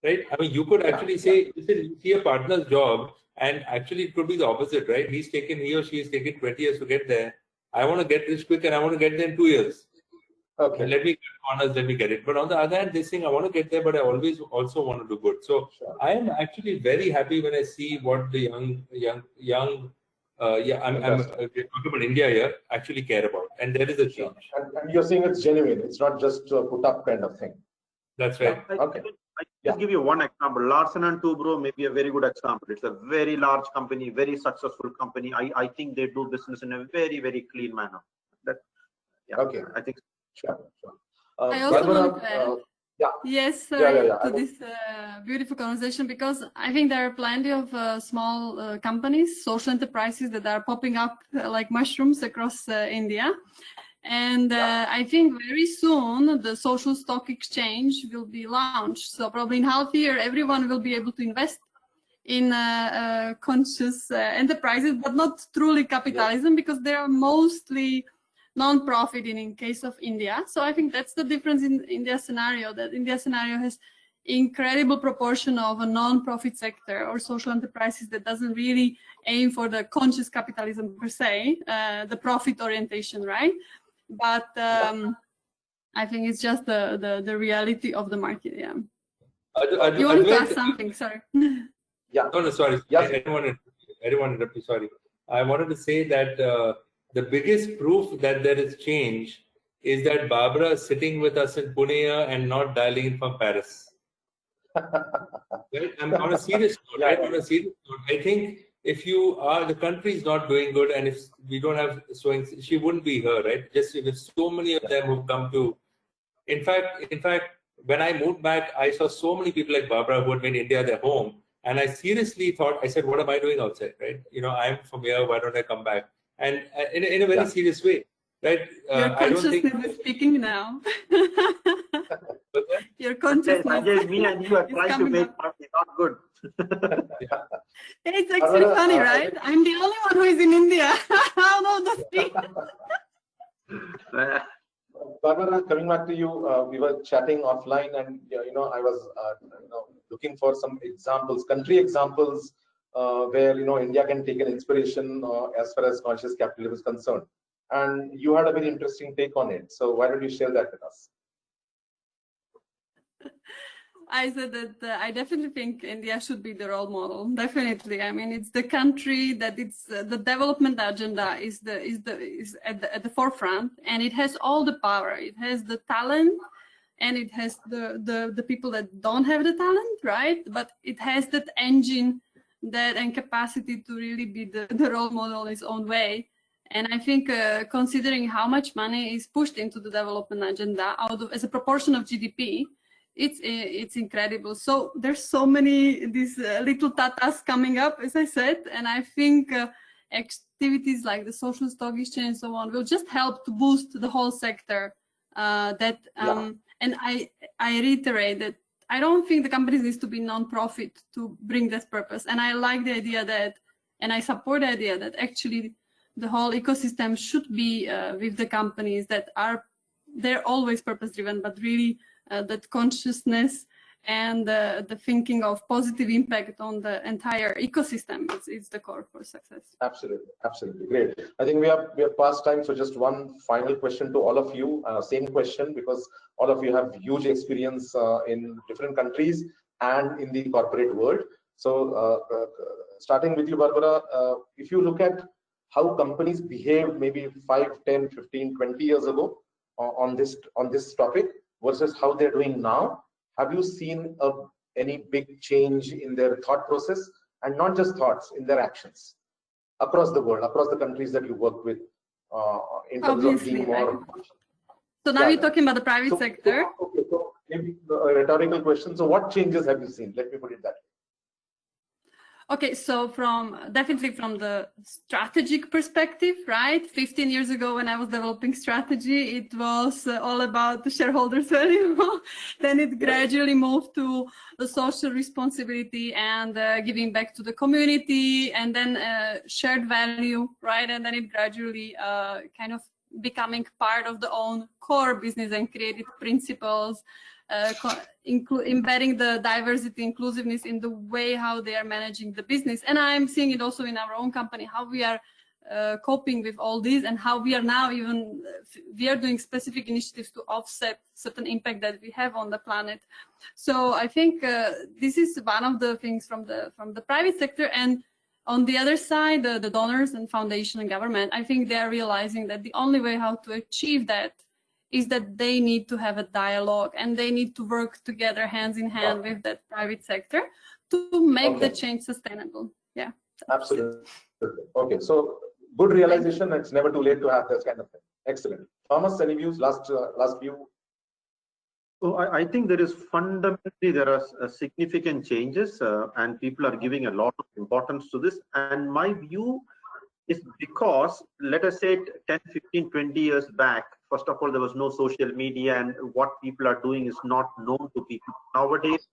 right? You could actually say, listen, you see a partner's job, and actually it could be the opposite, right? He or she has taken 20 years to get there. I want to get this quick, and I want to get there in 2 years. Okay. Let me cut corners, let me get it. But on the other hand, this thing, I want to get there, but I always also want to do good. So I am actually very happy when I see what the young I'm talking about India here, actually care about. And there is a change. And you're saying it's genuine. It's not just a put up kind of thing. That's right. Okay. I just give you one example. Larsen and Toubro may be a very good example. It's a very large company, very successful company. I think they do business in a very, very clean manner. That, yeah, okay. I think. Sure. I also Barbora, want to add, yeah. yes, to this beautiful conversation, because I think there are plenty of small companies, social enterprises that are popping up like mushrooms across India. And I think very soon the social stock exchange will be launched. So probably in half a year, everyone will be able to invest in conscious enterprises, but not truly capitalism, because they are mostly non-profit in case of India. So I think that's the difference in India scenario, that India scenario has incredible proportion of a non-profit sector or social enterprises that doesn't really aim for the conscious capitalism per se, the profit orientation, right? But I think it's just the reality of the market. Yeah. You wanted to ask something? Sorry. Yeah. No, sorry. Yes. I didn't want to interrupt you. Sorry. I wanted to say that the biggest proof that there is change is that Barbora is sitting with us in Pune and not dialing in from Paris. Right? I'm on a serious note. Right? On a serious note, I think if the country is not doing good, and if we don't have sewing, she wouldn't be here, right? Just with so many of them who've come to. In fact, when I moved back, I saw so many people like Barbora who had made India their home, and I seriously thought, I said, what am I doing outside, right? I'm from here. Why don't I come back? And in a very serious way, right? Your consciousness is speaking now. Your consciousness. Sanjay, me and you are trying to make party, not good. It's actually funny, right? I'm the only one who is in India. Out of the three. Barbora, coming back to you, we were chatting offline, and I was looking for some examples, country examples, where India can take an inspiration as far as conscious capitalism is concerned. And you had a very interesting take on it. So why don't you share that with us? I said that I definitely think India should be the role model. Definitely. I mean, it's the country that it's the development agenda is at the forefront, and it has all the power. It has the talent, and it has the people that don't have the talent, right? But it has that engine, and capacity to really be the role model in its own way. And I think considering how much money is pushed into the development agenda as a proportion of GDP, it's incredible. So there's so many these little tatas coming up, as I said, and I think activities like the social stock exchange and so on will just help to boost the whole sector. And I reiterate that I don't think the companies need to be non-profit to bring this purpose. And I like the idea that, and I support the idea that actually the whole ecosystem should be with the companies that they're always purpose-driven, but really that consciousness and the thinking of positive impact on the entire ecosystem is the core for success. Absolutely, absolutely, great. I think we have past time, so just one final question to all of you. Same question, because all of you have huge experience in different countries and in the corporate world. So starting with you, Barbora, if you look at how companies behaved maybe 5, 10, 15, 20 years ago on this topic versus how they're doing now, have you seen any big change in their thought process, and not just thoughts, in their actions across the world, across the countries that you work with, in terms of being more? So now you're talking about the private sector. Okay, so maybe a rhetorical question. So what changes have you seen? Let me put it that way. Okay, so definitely from the strategic perspective, right? 15 years ago when I was developing strategy, it was all about the shareholders' value. Then it gradually moved to the social responsibility and giving back to the community, and then shared value, right? And then it gradually kind of becoming part of the own core business and created principles, embedding the diversity, inclusiveness in the way how they are managing the business. And I'm seeing it also in our own company, how we are coping with all these, and how we are now even we are doing specific initiatives to offset certain impact that we have on the planet. So I think this is one of the things from the private sector. And on the other side, the donors and foundation and government, I think they are realizing that the only way how to achieve that is that they need to have a dialogue, and they need to work together hands in hand with that private sector to make the change sustainable. Yeah. Absolutely. Okay, so good realization. It's never too late to have this kind of thing. Excellent. Thomas, any views? Last view. So I think there is fundamentally there are significant changes, and people are giving a lot of importance to this. And my view is because, let us say 10, 15, 20 years back, first of all, there was no social media, and what people are doing is not known to people. Nowadays,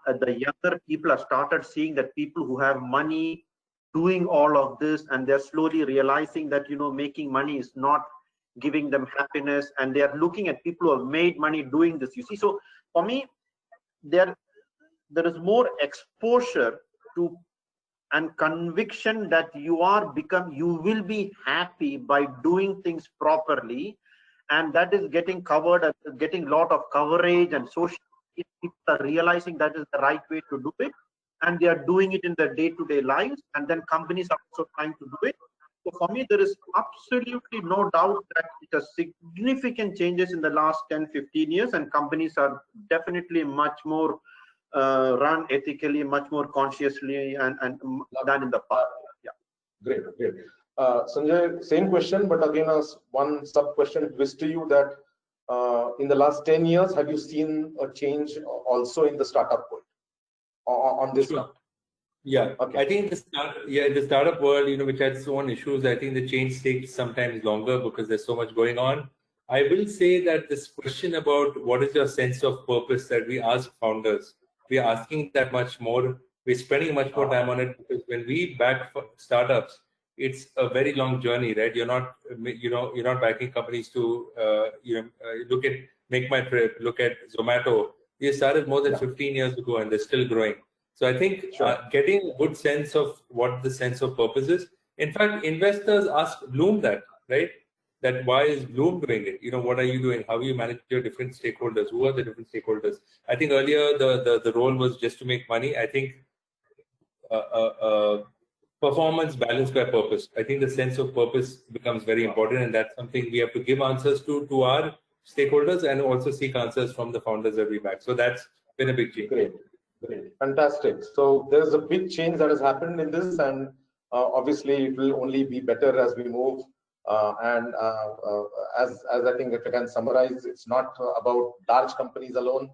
the younger people have started seeing that people who have money doing all of this, and they're slowly realizing that, you know, making money is not giving them happiness, and they are looking at people who have made money doing this, you see. So for me, there is more exposure to and conviction that you will be happy by doing things properly, and that is getting covered, getting a lot of coverage, and social people are realizing that is the right way to do it, and they are doing it in their day-to-day lives, and then companies are also trying to do it. So for me, there is absolutely no doubt that it has significant changes in the last 10, 15 years, and companies are definitely much more run ethically, much more consciously, and than in the past. Yeah. Great. Sanjay, same question, but again, as one sub-question twist to you, that in the last 10 years, have you seen a change also in the startup world on this? Sure. Yeah, okay. I think the startup world, you know, which has its own issues, I think the change takes sometimes longer because there's so much going on. I will say that this question about what is your sense of purpose that we ask founders, we are asking that much more. We're spending much more time on it, because when we back startups, it's a very long journey, right? You're not backing companies to look at Make My Trip, look at Zomato. They started more than 15 years ago, and they're still growing. So I think getting a good sense of what the sense of purpose is. In fact, investors ask Blume that, right? That why is Blume doing it? You know, what are you doing? How you manage your different stakeholders? Who are the different stakeholders? I think earlier the role was just to make money. I think performance balanced by purpose. I think the sense of purpose becomes very important, and that's something we have to give answers to our stakeholders, and also seek answers from the founders that we back. So that's been a big change. Great. Fantastic. So there's a big change that has happened in this, and obviously it will only be better as we move. As I think, if I can summarize, it's not about large companies alone.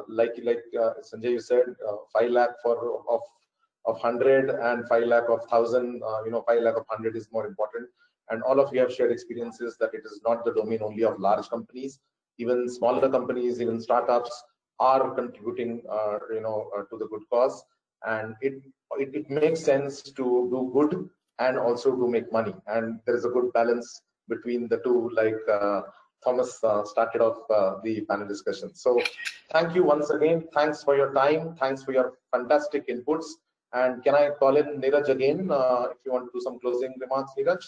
Like Sanjay, you said, 5 lakh of 100 and 5 lakh of 1,000. 5 lakh of 100 is more important. And all of you have shared experiences that it is not the domain only of large companies. Even smaller companies, even startups, are contributing, to the good cause, and it makes sense to do good and also to make money, and there is a good balance between the two, like Thomas started off the panel discussion. So thank you once again. Thanks for your time. Thanks for your fantastic inputs. And can I call in Neeraj again, if you want to do some closing remarks, Neeraj,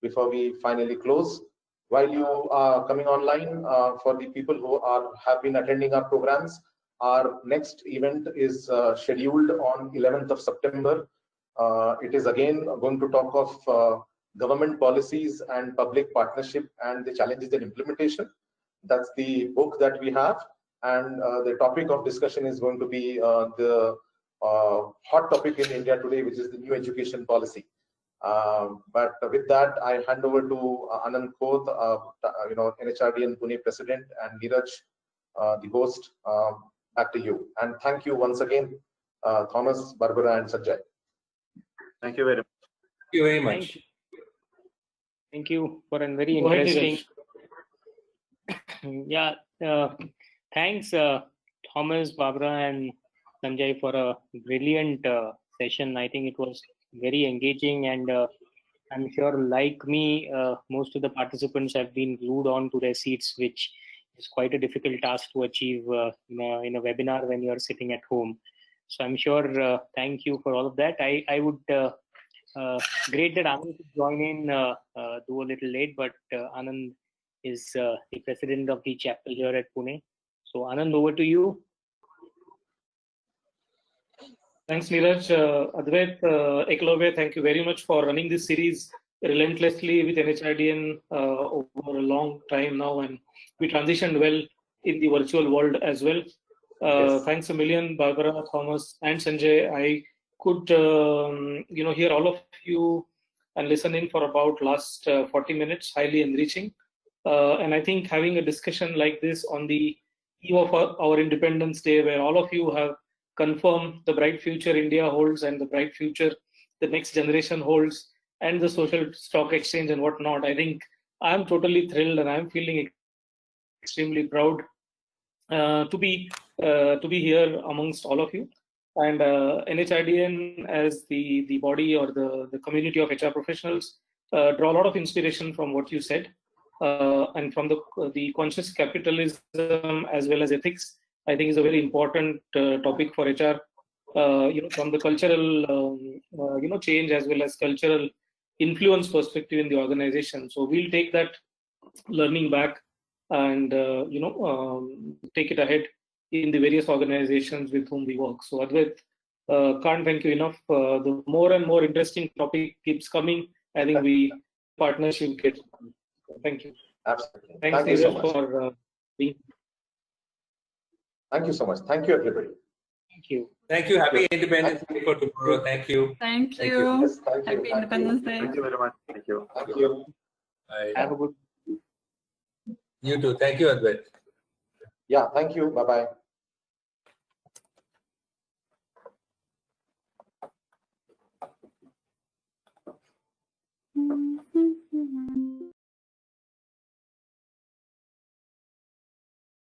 before we finally close? While you are coming online, for the people who have been attending our programs, our next event is scheduled on 11th of September. It is again going to talk of government policies and public partnership and the challenges in implementation. That's the book that we have, and the topic of discussion is going to be the hot topic in India today, which is the new education policy. But with that, I hand over to Anand Koth, NHRD and Pune President, and Neeraj, the host. Back to you. And thank you once again, Thomas, Barbora, and Sanjay. Thank you very much. Thank you very much. Thank you for a very interesting. Yeah, thanks, Thomas, Barbora, and Sanjay, for a brilliant session. I think it was very engaging, and I'm sure, like me, most of the participants have been glued on to their seats, which is quite a difficult task to achieve in a webinar when you're sitting at home. So I'm sure, thank you for all of that. I would Great that Anand could join in, though a little late, but Anand is the president of the chapter here at Pune. So Anand, over to you. Thanks, Neeraj. Advait, Eklavya, thank you very much for running this series relentlessly with NHIDN over a long time now, and we transitioned well in the virtual world as well. Yes. Thanks a million, Barbora, Thomas, and Sanjay. I could, hear all of you and listen in for about last 40 minutes, highly enriching. And I think having a discussion like this on the eve of our Independence Day, where all of you have confirmed the bright future India holds and the bright future the next generation holds, and the social stock exchange and whatnot, I think I'm totally thrilled and I'm feeling extremely proud to be here amongst all of you. And NHIDN as the body or the community of HR professionals draw a lot of inspiration from what you said, and from the conscious capitalism as well as ethics. I think is a very important topic for HR. From the cultural change as well as cultural influence perspective in the organization. So we'll take that learning back and take it ahead in the various organizations with whom we work. So Advait, can't thank you enough. The more and more interesting topic keeps coming. I think we partnership gets. Thank you. Absolutely. Thanks, Thank you so much. for being. Thank you so much. Thank you, everybody. Thank you. Thank you. Happy Independence Day for tomorrow. Thank you. Thank Thank you. you. Yes, thank you. Happy Independence Day. Thank you very much. Thank you. Thank you. Bye. Have a good. You too. Thank you, Advait. Yeah, thank you. Bye-bye.